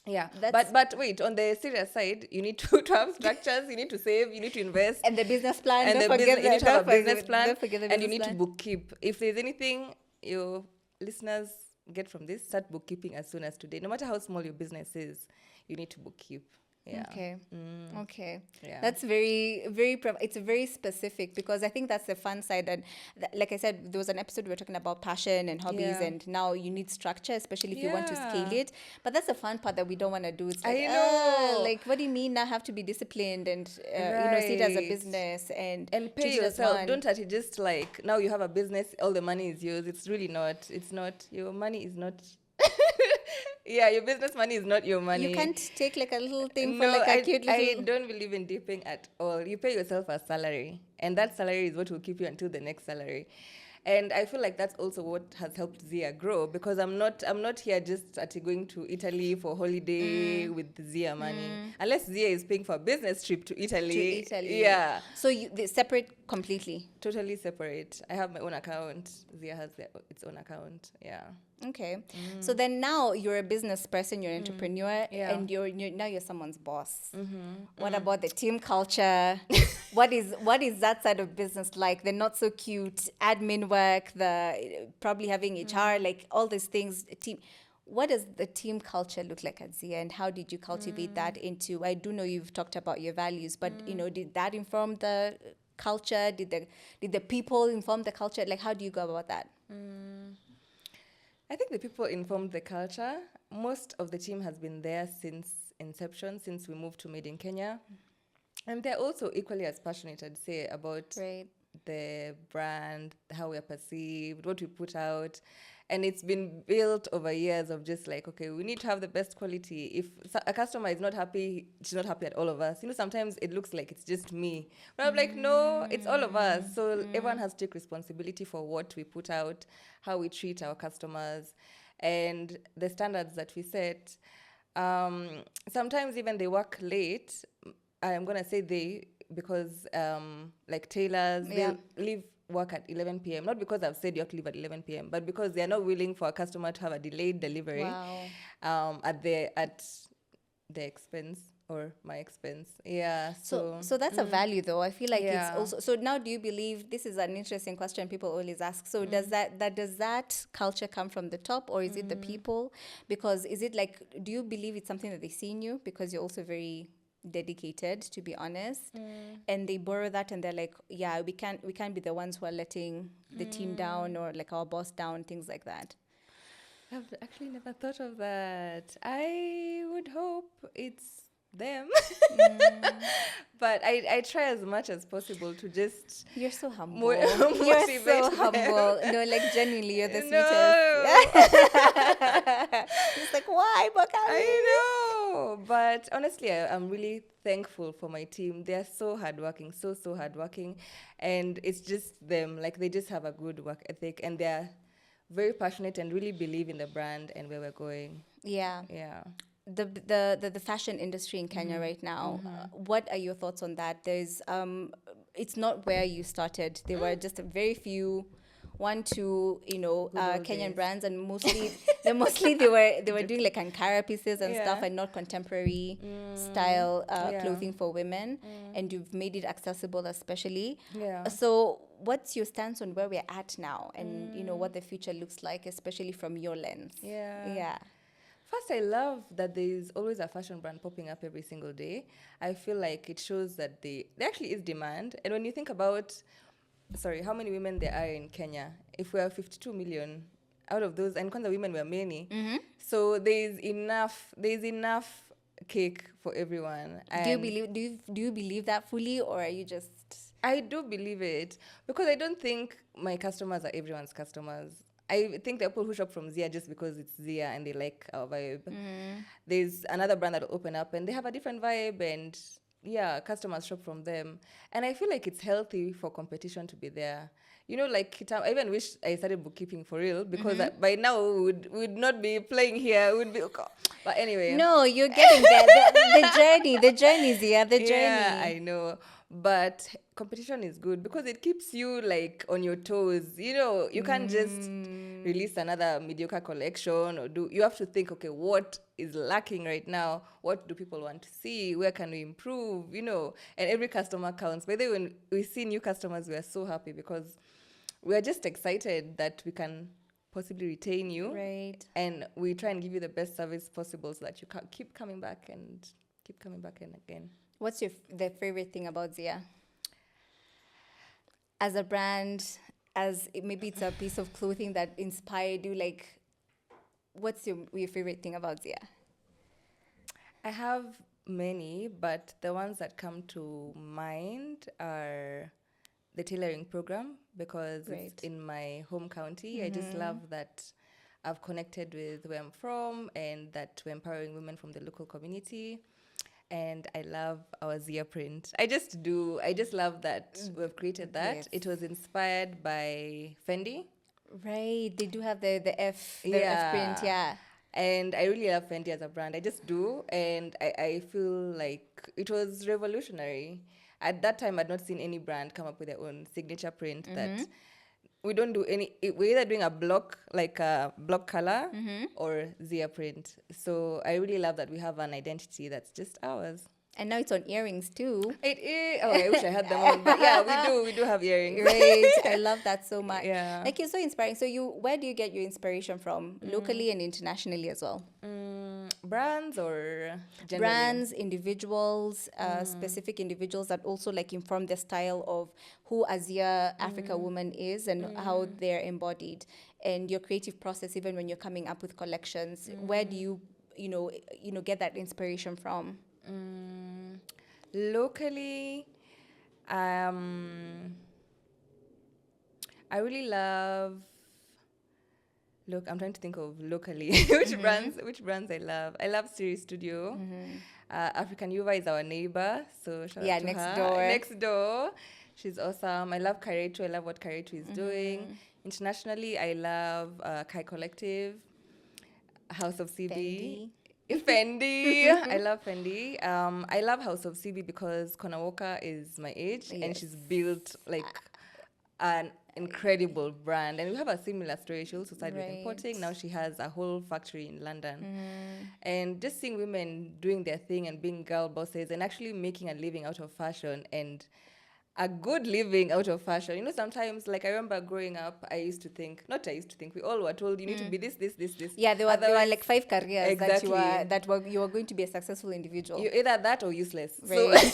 Yeah, but wait, on the serious side, you need to have structures, you need to save, you need to invest. And the business plan, and you need to have a business plan, and you need to bookkeep. If there's anything your listeners get from this, start bookkeeping as soon as today. No matter how small your business is, you need to bookkeep. Yeah. Okay. Yeah. That's very, very, it's very specific because I think that's the fun side. And like I said, there was an episode we were talking about passion and hobbies, and now you need structure, especially if you want to scale it. But that's the fun part that we don't want to do. It's like, I know. Like, what do you mean I have to be disciplined and, see it as a business and pay yourself. Don't actually just like, now you have a business, all the money is yours. It's really not. It's not. Your money is not. Yeah, your business money is not your money. You can't take like a little thing for like a cute little... I don't believe in dipping at all. You pay yourself a salary, and that salary is what will keep you until the next salary. And I feel like that's also what has helped Zia grow, because I'm not here just going to Italy for holiday with the Zia money. Unless Zia is paying for a business trip to Italy. Yeah. So they separate completely? Totally separate. I have my own account. Zia has its own account. Yeah. Okay. So then now you're a business person, you're an entrepreneur, and you're someone's boss. What about the team culture? What is that side of business like? The not so cute admin work, the probably having HR, like all these things. Team. What does the team culture look like at Zia, and how did you cultivate that into? I do know you've talked about your values, but did that inform the culture? Did the people inform the culture? Like, how do you go about that? I think the people informed the culture. Most of the team has been there since inception, since we moved to Made in Kenya. And they're also equally as passionate, I'd say, about the brand, how we're perceived, what we put out. And it's been built over years of just like, okay, we need to have the best quality. If a customer is not happy, she's not happy at all of us. Sometimes it looks like it's just me. But I'm like, no, it's all of us. So everyone has to take responsibility for what we put out, how we treat our customers. and the standards that we set. Sometimes even they work late. I'm gonna say they, because like tailors, Yeah. they leave work at 11 p.m. Not because I've said you have to leave at 11 p.m., but because they are not willing for a customer to have a delayed delivery Wow. at their expense or my expense. Yeah. So that's a value, though. I feel like it's Yeah. also. So now, do you believe, this is an interesting question people always ask? So does that culture come from the top, or is it the people? Because is it like, do you believe it's something that they see in you because you're also very dedicated, to be honest, and they borrow that and they're like, yeah, we can't be the ones who are letting the team down, or like our boss down, things like that. I've actually never thought of that. I would hope it's them. But I try as much as possible to just You're so humble. motivate You're so them. humble. No, like genuinely, you're the sweetest. No. It's like, why, Bokami? I know. But honestly, I'm really thankful for my team. They're so hardworking, so hardworking. And it's just them. Like, they just have a good work ethic, and they're very passionate and really believe in the brand and where we're going. Yeah. Yeah. The fashion industry in Kenya right now. What are your thoughts on that? There's it's not where you started. There were just a very few, one, two, Kenyan brands, and mostly they were doing like Ankara pieces and stuff, and not contemporary style clothing for women. And you've made it accessible, especially. Yeah. So what's your stance on where we're at now, and what the future looks like, especially from your lens? Yeah. Yeah. First, I love that there's always a fashion brand popping up every single day. I feel like it shows that there actually is demand. And when you think about, how many women there are in Kenya, if we are 52 million, out of those, and Kwanza women were many, so there's enough cake for everyone. Do you believe that fully, or are you just... I do believe it, because I don't think my customers are everyone's customers. I think there are people who shop from Zia just because it's Zia and they like our vibe. There's another brand that will open up and they have a different vibe, and yeah, customers shop from them. And I feel like it's healthy for competition to be there. Like, I even wish I started bookkeeping for real, because by now we would not be playing here. We'd be, but anyway. No, you're getting there. The journey, Zia, the journey. Yeah, I know. But competition is good because it keeps you like on your toes. You can't just release another mediocre collection, or you have to think, okay, what is lacking right now? What do people want to see? Where can we improve? And every customer counts. By the way, when we see new customers, we are so happy because we are just excited that we can possibly retain you. Right. And we try and give you the best service possible so that you can keep coming back and again. What's the favorite thing about Zia? As a brand, maybe it's a piece of clothing that inspired you. Like, what's your favorite thing about Zia? I have many, but the ones that come to mind are the tailoring program, because it's in my home county. I just love that I've connected with where I'm from, and that we're empowering women from the local community. And I love our Zia print. I just love that we've created that. Yes. It was inspired by Fendi. Right. They do have the F print, yeah. And I really love Fendi as a brand. I just do. And I feel like it was revolutionary. At that time, I'd not seen any brand come up with their own signature print that we don't do any. We're either doing a block color or Zia print. So I really love that we have an identity that's just ours. And now it's on earrings too. It is. Oh, I wish I had them on. But yeah, we do have earrings. Great. I love that so much. Yeah. Like, you're so inspiring. So where do you get your inspiration from, locally and internationally as well? Brands or generally? Brands, individuals, specific individuals that also like inform the style of who a Zia Africa woman is and how they're embodied, and your creative process, even when you're coming up with collections. Where do you get that inspiration from? Locally, I really love. Look, I'm trying to think of locally which brands I love. I love Siri Studio. African Yuva is our neighbor, so shout out to her. Next door. She's awesome. I love Kairetu. I love what Kairetu is doing. Internationally, I love Kai Collective. House of CB. Fendi. Fendi. I love Fendi. I love House of CB because Kona Walker is my age and Yes. she's built like an incredible brand. And we have a similar story. She also started with importing. Now she has a whole factory in London. And just seeing women doing their thing and being girl bosses and actually making a living out of fashion and a good living out of fashion. You know, sometimes, like I remember growing up, we all were told you need to be this. Yeah, there were Otherwise, like 5 careers exactly. that you were going to be a successful individual. You're either that or useless. Right.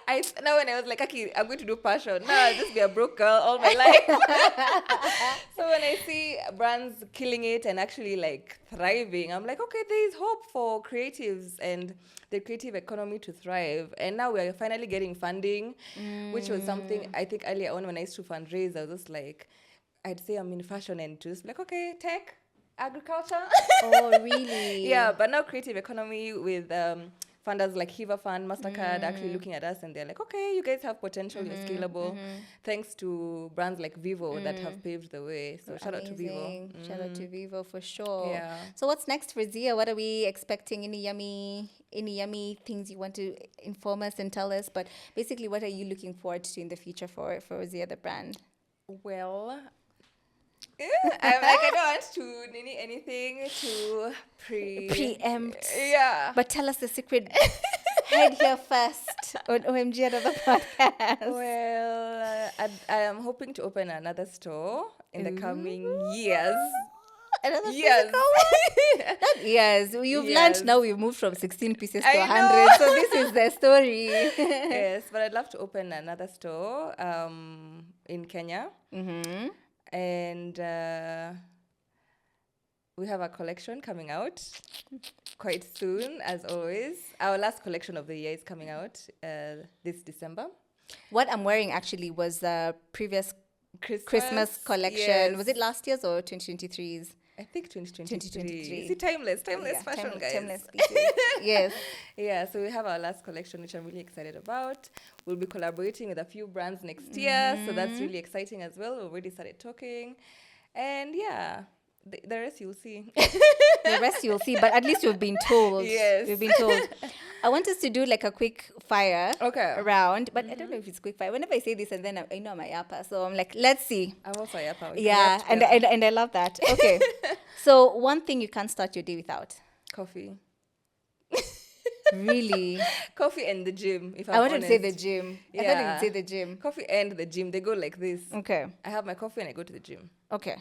So now when I was like, okay, I'm going to do fashion. No, I'll just be a broke girl all my life. So when I see brands killing it and actually like thriving, I'm like, okay, there is hope for creatives and the creative economy to thrive. And now we're finally getting funding, which was something I think earlier on when I used to fundraise, I was just like, I'd say I'm in fashion and just like, okay, tech, agriculture. Oh, really? Yeah, but now creative economy with funders like Hiva Fund, MasterCard actually looking at us and they're like, okay, you guys have potential, you're scalable. Thanks to brands like Vivo that have paved the way. So shout out to Vivo. Shout out to Vivo for sure. Yeah. So what's next for Zia? What are we expecting? Any yummy things you want to inform us and tell us? But basically, what are you looking forward to in the future for Zia the brand? Well, I don't want to anything to preempt. Yeah. But tell us the secret. Head here first on OMG Another Podcast. Well, I am hoping to open another store in the coming years. Another Yes. physical one? Yes, you've Yes. learned now we've moved from 16 pieces to I 100. So this is the story. Yes, but I'd love to open another store in Kenya. And we have a collection coming out quite soon, as always. Our last collection of the year is coming out this December. What I'm wearing actually was the previous Christmas collection. Yes. Was it last year's or 2023's? I think 2023. 2023. See, timeless Yeah, fashion, guys. timeless pieces. Yes. Yeah, so we have our last collection, which I'm really excited about. We'll be collaborating with a few brands next year, so that's really exciting as well. We've already started talking. And yeah, the rest you'll see. The rest you'll see, but at least you've been told. Yes. You've been told. I want us to do like a quick fire round, but I don't know if it's quick fire. Whenever I say this and then I know I'm a yapper, so I'm like, let's see. I'm also a yapper. Yeah, and I love that. Okay. So one thing you can't start your day without. Coffee. Really? Coffee and the gym, if I'm I wanted honest. to say the gym. I thought you'd say the gym. Coffee and the gym, they go like this. Okay. I have my coffee and I go to the gym. Okay.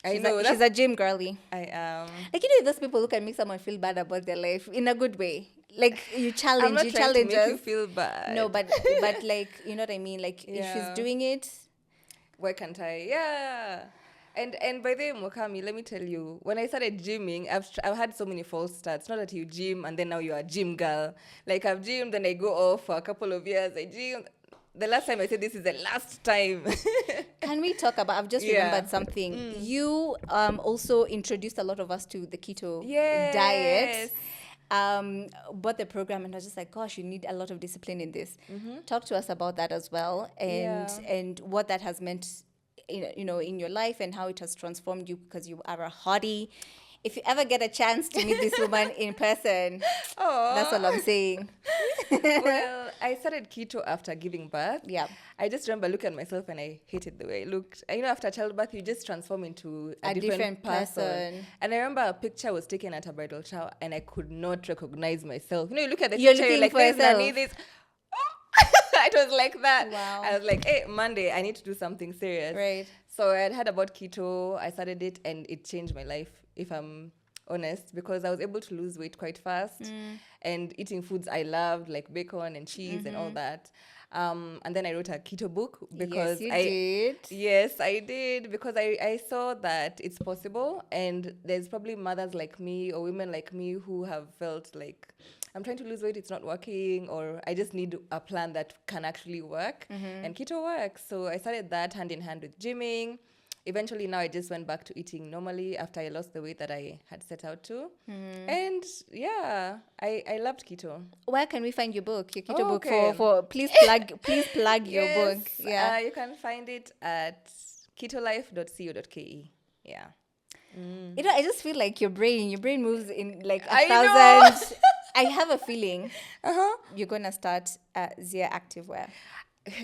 She's She's a gym girly. I am. Like, you know, those people who can make someone feel bad about their life in a good way. Like, you challenge, I'm not you trying challenge to make us. you feel bad. No, but like, you know what I mean? Like, if she's doing it. Why can't I? Yeah. And by the way, Mokami, let me tell you, when I started gymming, I've had so many false starts. Not that you gym and then now you're a gym girl. Like, I've gymmed, then I go off for a couple of years. I gym. The last time I said this is the last time. Can we talk about, I've just remembered something. You also introduced a lot of us to the keto diet. Bought the program and I was just like, gosh, you need a lot of discipline in this. Talk to us about that as well, and what that has meant, you know, in your life and how it has transformed you, because you are a hottie. If you ever get a chance to meet this woman in person, that's all I'm saying. Well, I started keto after giving birth. Yeah. I just remember looking at myself and I hated the way I looked. You know, after childbirth, you just transform into a different person. And I remember a picture was taken at a bridal shower and I could not recognize myself. You know, you look at the picture, you're like, there's Nani, this. It was like that. Wow. I was like, hey, Monday, I need to do something serious. Right. So I had heard about keto. I started it and it changed my life, if I'm honest, because I was able to lose weight quite fast and eating foods I loved, like bacon and cheese and all that. And then I wrote a keto book because Yes, I did, because I saw that it's possible, and there's probably mothers like me or women like me who have felt like, I'm trying to lose weight, it's not working, or I just need a plan that can actually work. And keto works. So I started that hand in hand with gymming. Eventually now I just went back to eating normally after I lost the weight that I had set out to. And yeah, I loved keto. Where can we find your book, your keto book? Okay. For please plug your book. Yeah. You can find it at ketolife.co.ke. Yeah. I just feel like your brain moves in like I a know. thousand. I have a feeling Uh-huh. you're gonna start Zia Activewear.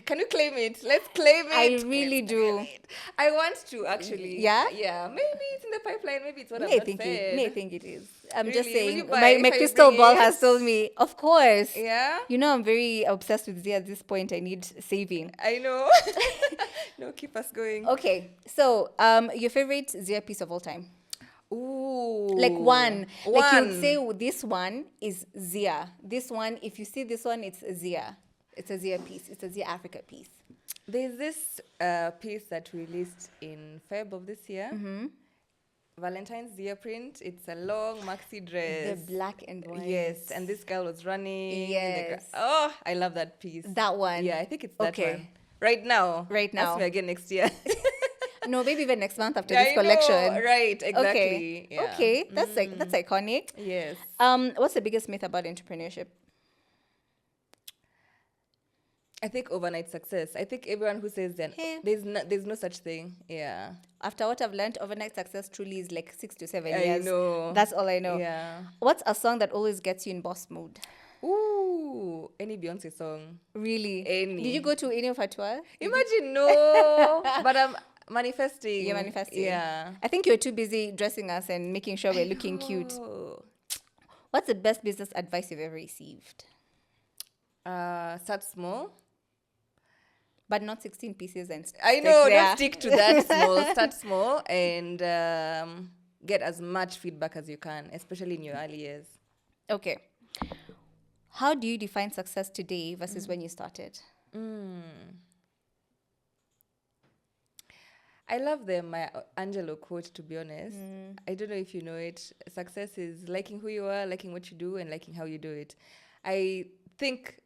Can you claim it? Let's claim I it. really Let's claim do. it. I want to actually. Yeah? Yeah, maybe it's in the pipeline. Maybe it's what I've May not may said. think it is. I'm just Really? Will you saying. buy My if I crystal bring ball it? has told me, of course. Yeah, I'm very obsessed with Zia at this point. I need saving. I know. No, keep us going. Okay, so your favorite Zia piece of all time? Like Ooh, one, like you would say one. this one is Zia. This one, if you see this one, it's Zia. It's a Zia piece. It's a Zia Africa piece. There's this piece that released in Feb of this year. Valentine's Zia print. It's a long maxi The dress. black and white. Yes, and this girl was running. Yes. Oh, I love that piece. That one. Yeah, I think it's that Okay. one. Right now. Right now. Ask me again next year. No, maybe even next month after Yeah, this I know. collection. Right, exactly. Okay. Yeah. Okay. That's like that's iconic. Yes. What's the biggest myth about entrepreneurship? I think overnight success. I think everyone who says that Hey. there's no such thing. Yeah. After what I've learned, overnight success truly is like 6 to 7 I years. know. That's all I know. Yeah. What's a song that always gets you in boss mood? Ooh, any Beyonce song. Really? Any. Did you go to any of her tours? Imagine no, but I'm manifesting. You're manifesting. Yeah. I think you're too busy dressing us and making sure we're looking cute. Oh. What's the best business advice you've ever received? Start small. But not 16 pieces and I stick know. there. Don't stick to that small. Start small and get as much feedback as you can, especially in your early years. Okay. How do you define success today versus when you started? I love the Maya Angelou quote, to be honest. I don't know if you know it. Success is liking who you are, liking what you do, and liking how you do it. I think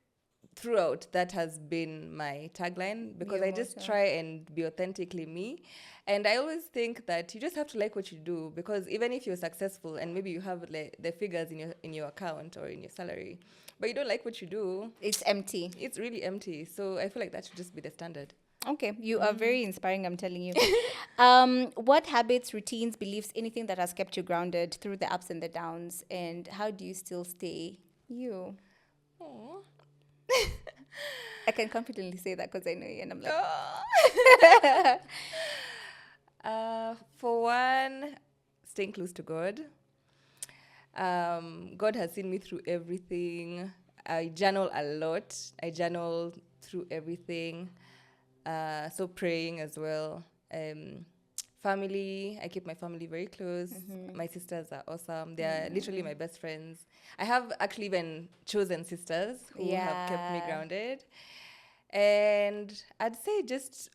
throughout that has been my tagline because Your I just motto. try and be authentically me. And I always think that you just have to like what you do, because even if you're successful and maybe you have like the figures in your account or in your salary, but you don't like what you do, It's empty. it's really empty. So I feel like that should just be the standard. Okay, you are very inspiring, I'm telling you. What habits, routines, beliefs, anything that has kept you grounded through the ups and the downs, and how do you still stay you? Aw. I can confidently say that because I know you, and I'm like, For one, staying close to God. God has seen me through everything. I journal a lot. I journal through everything. So praying as well. Family, I keep my family very close. My sisters are awesome. They are literally my best friends. I have actually even chosen sisters who have kept me Yeah. grounded. And I'd say just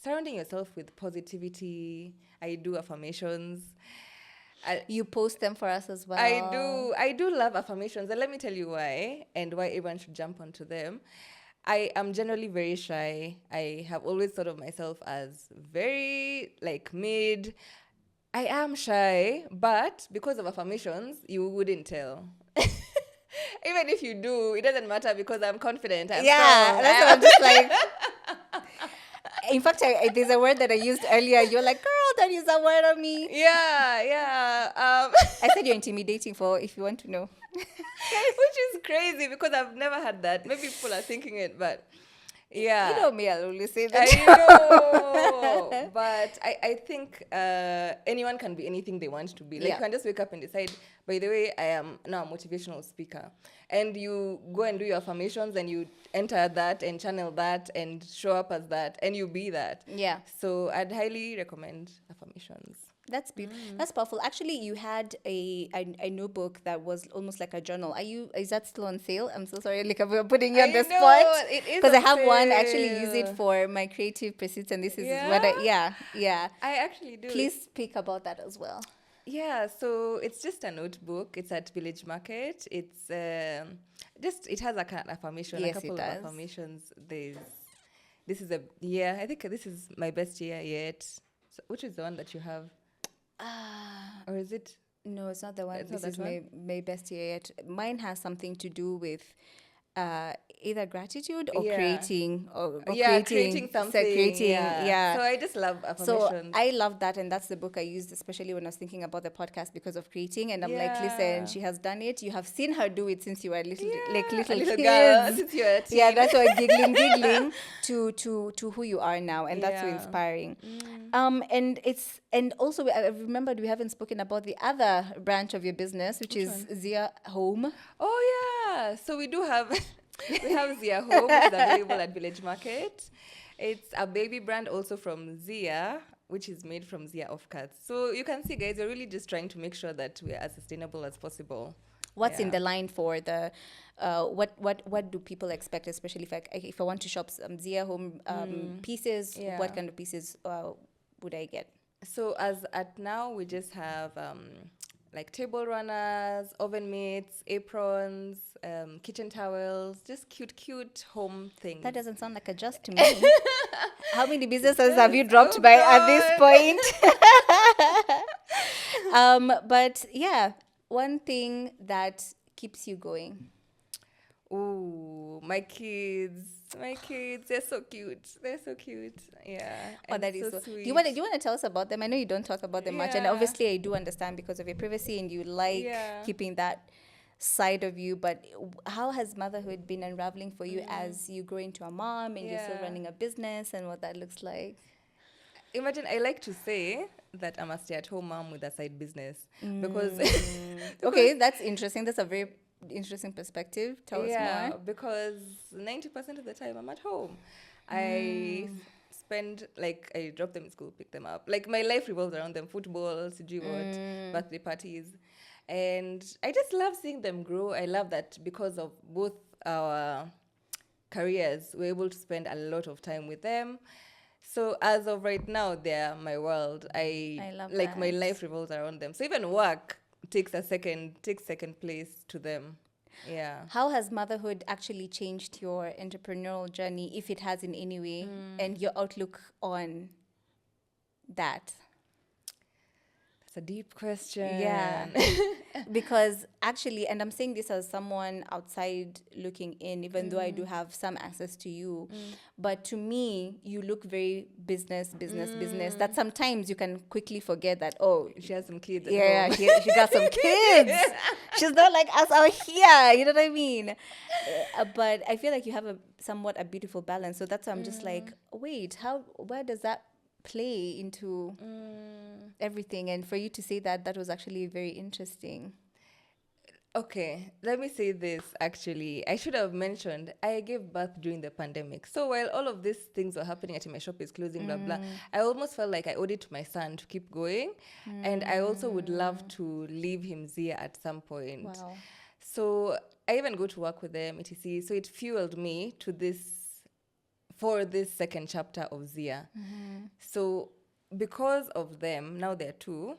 surrounding yourself with positivity. I do affirmations. you post them for us as well. I do love affirmations, and let me tell you why, and why everyone should jump onto them. I am generally very shy. I have always thought of myself as very like mid. I am shy, but because of affirmations, you wouldn't tell. Even if you do, it doesn't matter because I'm confident. I'm Yeah, strong. that's what I'm just like. In fact, there's a word that I used earlier. You're like, girl, don't use that word on me. Yeah. I said you're intimidating for if you want to know. Which is crazy because I've never had that. Maybe people are thinking it, but yeah. You know me, I'll only say that. I know. But I think anyone can be anything they want to be. Like, Yeah. you can just wake up and decide, by the way, I am now a motivational speaker. And you go and do your affirmations and you enter that and channel that and show up as that and you be that. Yeah. So I'd highly recommend affirmations. That's beautiful. That's powerful. Actually, you had a notebook that was almost like a journal. Is that still on sale? I'm so sorry, like I'm putting you on the spot. It is Because I on have one. I actually use it sale. for my creative pursuits, and this is Yeah? what yeah. I actually do. Please speak about that as well. Yeah, so it's just a notebook. It's at Village Market. It's it has an affirmation, Yes, a couple it of does. affirmations. This is I think this is my best year yet. So which is the one that you have? Or is it? No, it's not the one. It's not This is that one? my best year yet. Mine has something to do with either gratitude or Yeah. Creating something. yeah. So I just love So affirmations. I love that, and that's the book I used, especially when I was thinking about the podcast because of creating. And I'm like, listen, Yeah. she has done it. You have seen her do it since you were little, like A little little girl kids. since you're a teen. Yeah, that's why giggling to who you are now, and that's so Yeah. inspiring. And also I remembered we haven't spoken about the other branch of your business, which is Zia Home. Oh yeah. So we do have we have Zia Home, which is available at Village Market. It's a baby brand also from Zia, which is made from Zia Africa. So you can see, guys, we're really just trying to make sure that we're as sustainable as possible. What's in the line for the what do people expect, especially if I want to shop some Zia Home pieces? Yeah. What kind of pieces would I get? So as at now, we just have like table runners, oven mitts, aprons, kitchen towels, just cute home things. That doesn't sound like a just to me. How many businesses have you dropped by at this point? But yeah, one thing that keeps you going. Ooh, my kids, they're so cute. Yeah. Oh, and that is so. sweet. Do you want to tell us about them? I know you don't talk about them much, and Yeah. obviously I do understand because of your privacy and you like Yeah. keeping that side of you. But how has motherhood been unraveling for you as you grow into a mom and you're still Yeah. running a business, and what that looks like? Imagine, I like to say that I'm a stay-at-home mom with a side business because Okay, that's interesting. That's a very interesting perspective. Tell us yeah, more. because 90% of the time I'm at home. I spend, like, I drop them in school, pick them up. Like, my life revolves around them. Football, CG what, birthday parties. And I just love seeing them grow. I love that because of both our careers, we're able to spend a lot of time with them. So as of right now, they're my world. I love like my that. life revolves around them. So even work takes second place to them. Yeah. How has motherhood actually changed your entrepreneurial journey, if it has in any way, and your outlook on that? That's a deep question. Yeah. Because actually, and I'm saying this as someone outside looking in, even though I do have some access to you, but to me, you look very business, that sometimes you can quickly forget that, oh, She has some kids at yeah, home. she got some kids. She's not like us out here. You know what I mean? But I feel like you have a beautiful balance. So that's why I'm just like, wait, where does that play into everything? And for you to say that was actually very interesting. Okay, let me say this actually. I should have mentioned I gave birth during the pandemic. So while all of these things were happening, I think my shop is closing, blah, blah, I almost felt like I owed it to my son to keep going. And I also would love to leave him Zia at some point. Wow. So I even go to work with them, etc. So it fueled me for this second chapter of Zia. So because of them, now there are two,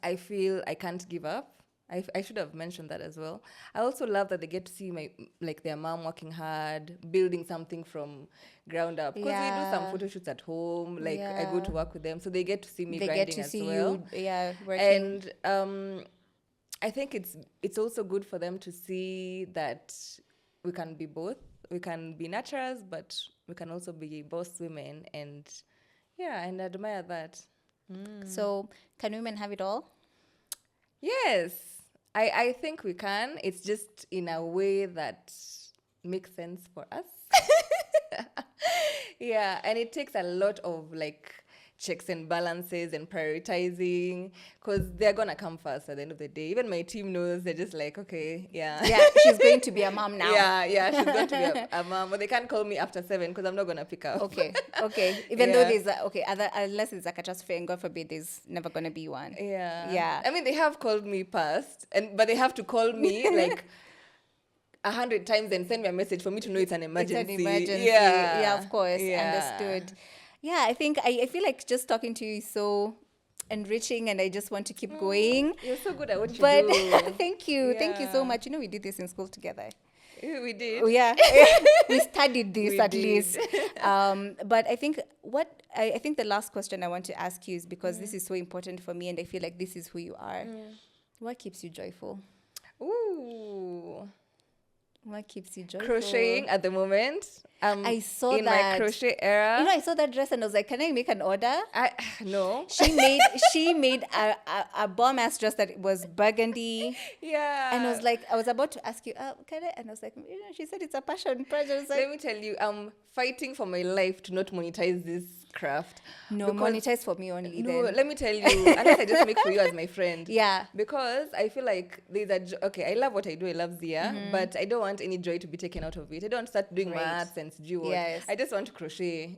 I feel I can't give up. I should have mentioned that as well. I also love that they get to see their mom working hard, building something from ground up. Because we do some photo shoots at home. Like I go to work with them, so they get to see me grinding as well. Working. And I think it's also good for them to see that we can be both. We can be naturals, but we can also be boss women, and and I admire that. So can women have it all? Yes, I think we can. It's just in a way that makes sense for us. Yeah, and it takes a lot of checks and balances and prioritizing, because they're gonna come first at the end of the day. Even my team knows. They're just like, okay, yeah, She's going to be a mom now. yeah, she's going to be a mom, but they can't call me after 7 because I'm not gonna pick up. Okay. Even though there's unless it's a catastrophe, and God forbid, there's never gonna be one. Yeah. I mean, they have called me past, but they have to call me 100 times and send me a message for me to know it's an emergency. It's an emergency. Yeah, of course. Yeah. Understood. Yeah, I think I feel like just talking to you is so enriching, and I just want to keep going. You're so good at what you But do. thank you so Yeah. much. We did this in school together. We did. Oh, yeah. We studied this We at did. least. But I think I think the last question I want to ask you is, because this is so important for me, and I feel like this is who you are. What keeps you joyful? Ooh. What keeps you joyful? Crocheting at the moment. I saw in that. my crochet era. You know, I saw that dress and I was like, can I make an order? No. She made a bomb ass dress that was burgundy. Yeah. And I was like, I was about to ask you, can I? And I was like, she said it's a passion project. I was like, let me tell you, I'm fighting for my life to not monetize this craft. no, monetize for me only. No, then. let me tell you, unless I just make for you as my friend. Yeah. Because I feel like okay, I love what I do, I love Zia, but I don't want any joy to be taken out of it. I don't start doing maths and jewelry. Yes. I just want to crochet.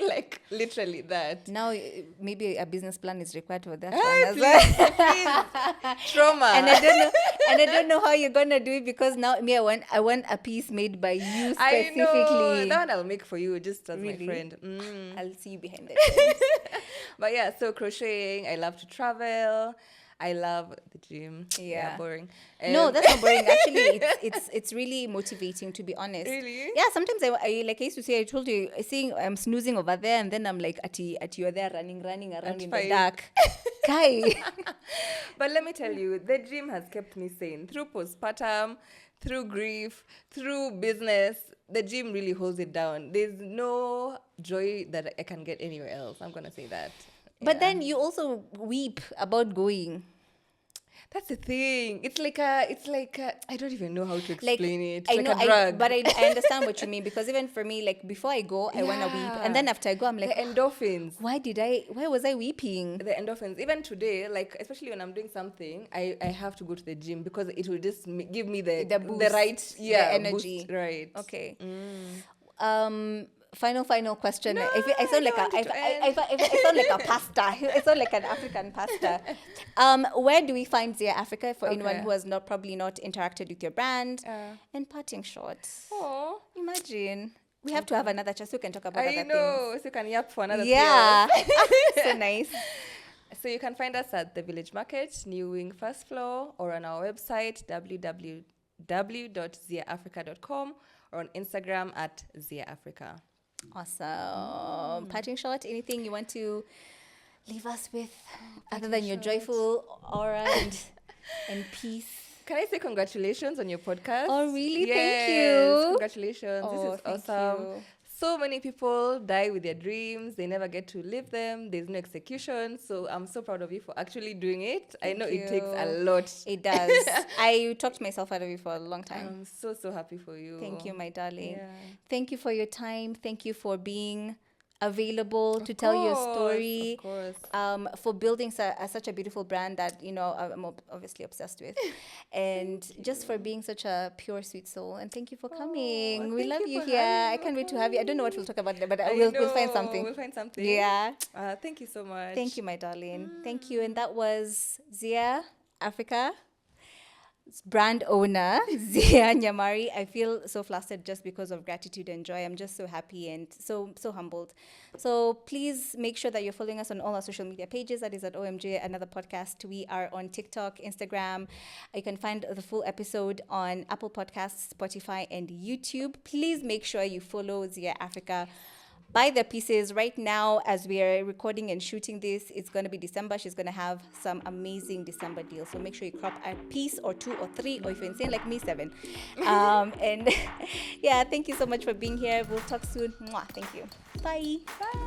Like literally that. Now maybe a business plan is required for that Hey, one as well. please. Trauma. And I don't know how you're gonna do it because now me I want a piece made by you specifically. I know. That one I'll make for you just as Really? my friend. I'll see you behind the scenes. But yeah, so crocheting, I love to travel. I love the gym. Yeah. Boring. No, that's not boring. Actually, it's really motivating, to be honest. Really? Yeah, sometimes I like I used to say, I told you, seeing I'm snoozing over there, and then I'm like, at you're there running around in the fine. dark. Kai. But let me tell you, the gym has kept me sane through postpartum, through grief, through business. The gym really holds it down. There's no joy that I can get anywhere else. I'm gonna say that. But Yeah. then you also weep about going. That's the thing. It's like I don't even know how to explain it. It's I like know, a drug. but I understand what you mean, because even for me, like before I go, I want to weep, and then after I go, I'm the like, endorphins. why was I weeping? The endorphins. Even today, like especially when I'm doing something, I have to go to the gym because it will just give me the boost, the right the energy. boost, right. Okay. Final question. No, I sound like I don't want it to end. I sound like a pasta. I sound like an African pasta. Where do we find Zia Africa for anyone Okay. who has probably not interacted with your brand? And parting shots. Oh, Imagine. We have to have another chat so we can talk about I other know. So you can yap for another things. 3 Yeah. hours. So nice. So you can find us at the Village Market, New Wing First Floor, or on our website www.ziaafrica.com, or on Instagram at Zia Africa. Awesome. Parting shot, anything you want to leave us with other than your joyful aura and peace? Can I say congratulations on your podcast? Oh, really? Yes, Thank you. Congratulations. Oh, This is thank awesome. you. So many people die with their dreams. They never get to live them. There's no execution. So I'm so proud of you for actually doing it. I know it takes a lot. It does. I talked myself out of it for a long time. I'm so happy for you. Thank you, my darling. Yeah. Thank you for your time. Thank you for being available to tell your story. Of course. For building such a beautiful brand that I'm obviously obsessed with, and just for being such a pure, sweet soul. And thank you for coming. We thank love you you for here. having I can't wait to have you. I don't know what we'll talk about, but I we'll know. find something. We'll find something. Yeah. Thank you so much. Thank you, my darling. Thank you. And that was Zia Africa brand owner, Zia Nyamari. I feel so flustered just because of gratitude and joy. I'm just so happy and so humbled. So please make sure that you're following us on all our social media pages. That is at OMG Another Podcast. We are on TikTok, Instagram. You can find the full episode on Apple Podcasts, Spotify, and YouTube. Please make sure you follow Zia Africa. Buy their pieces right now as we are recording and shooting this. It's going to be December. She's going to have some amazing December deals. So make sure you crop a piece or 2 or 3, or if you're insane like me, 7. And yeah, thank you so much for being here. We'll talk soon. Mwah. Thank you. Bye. Bye.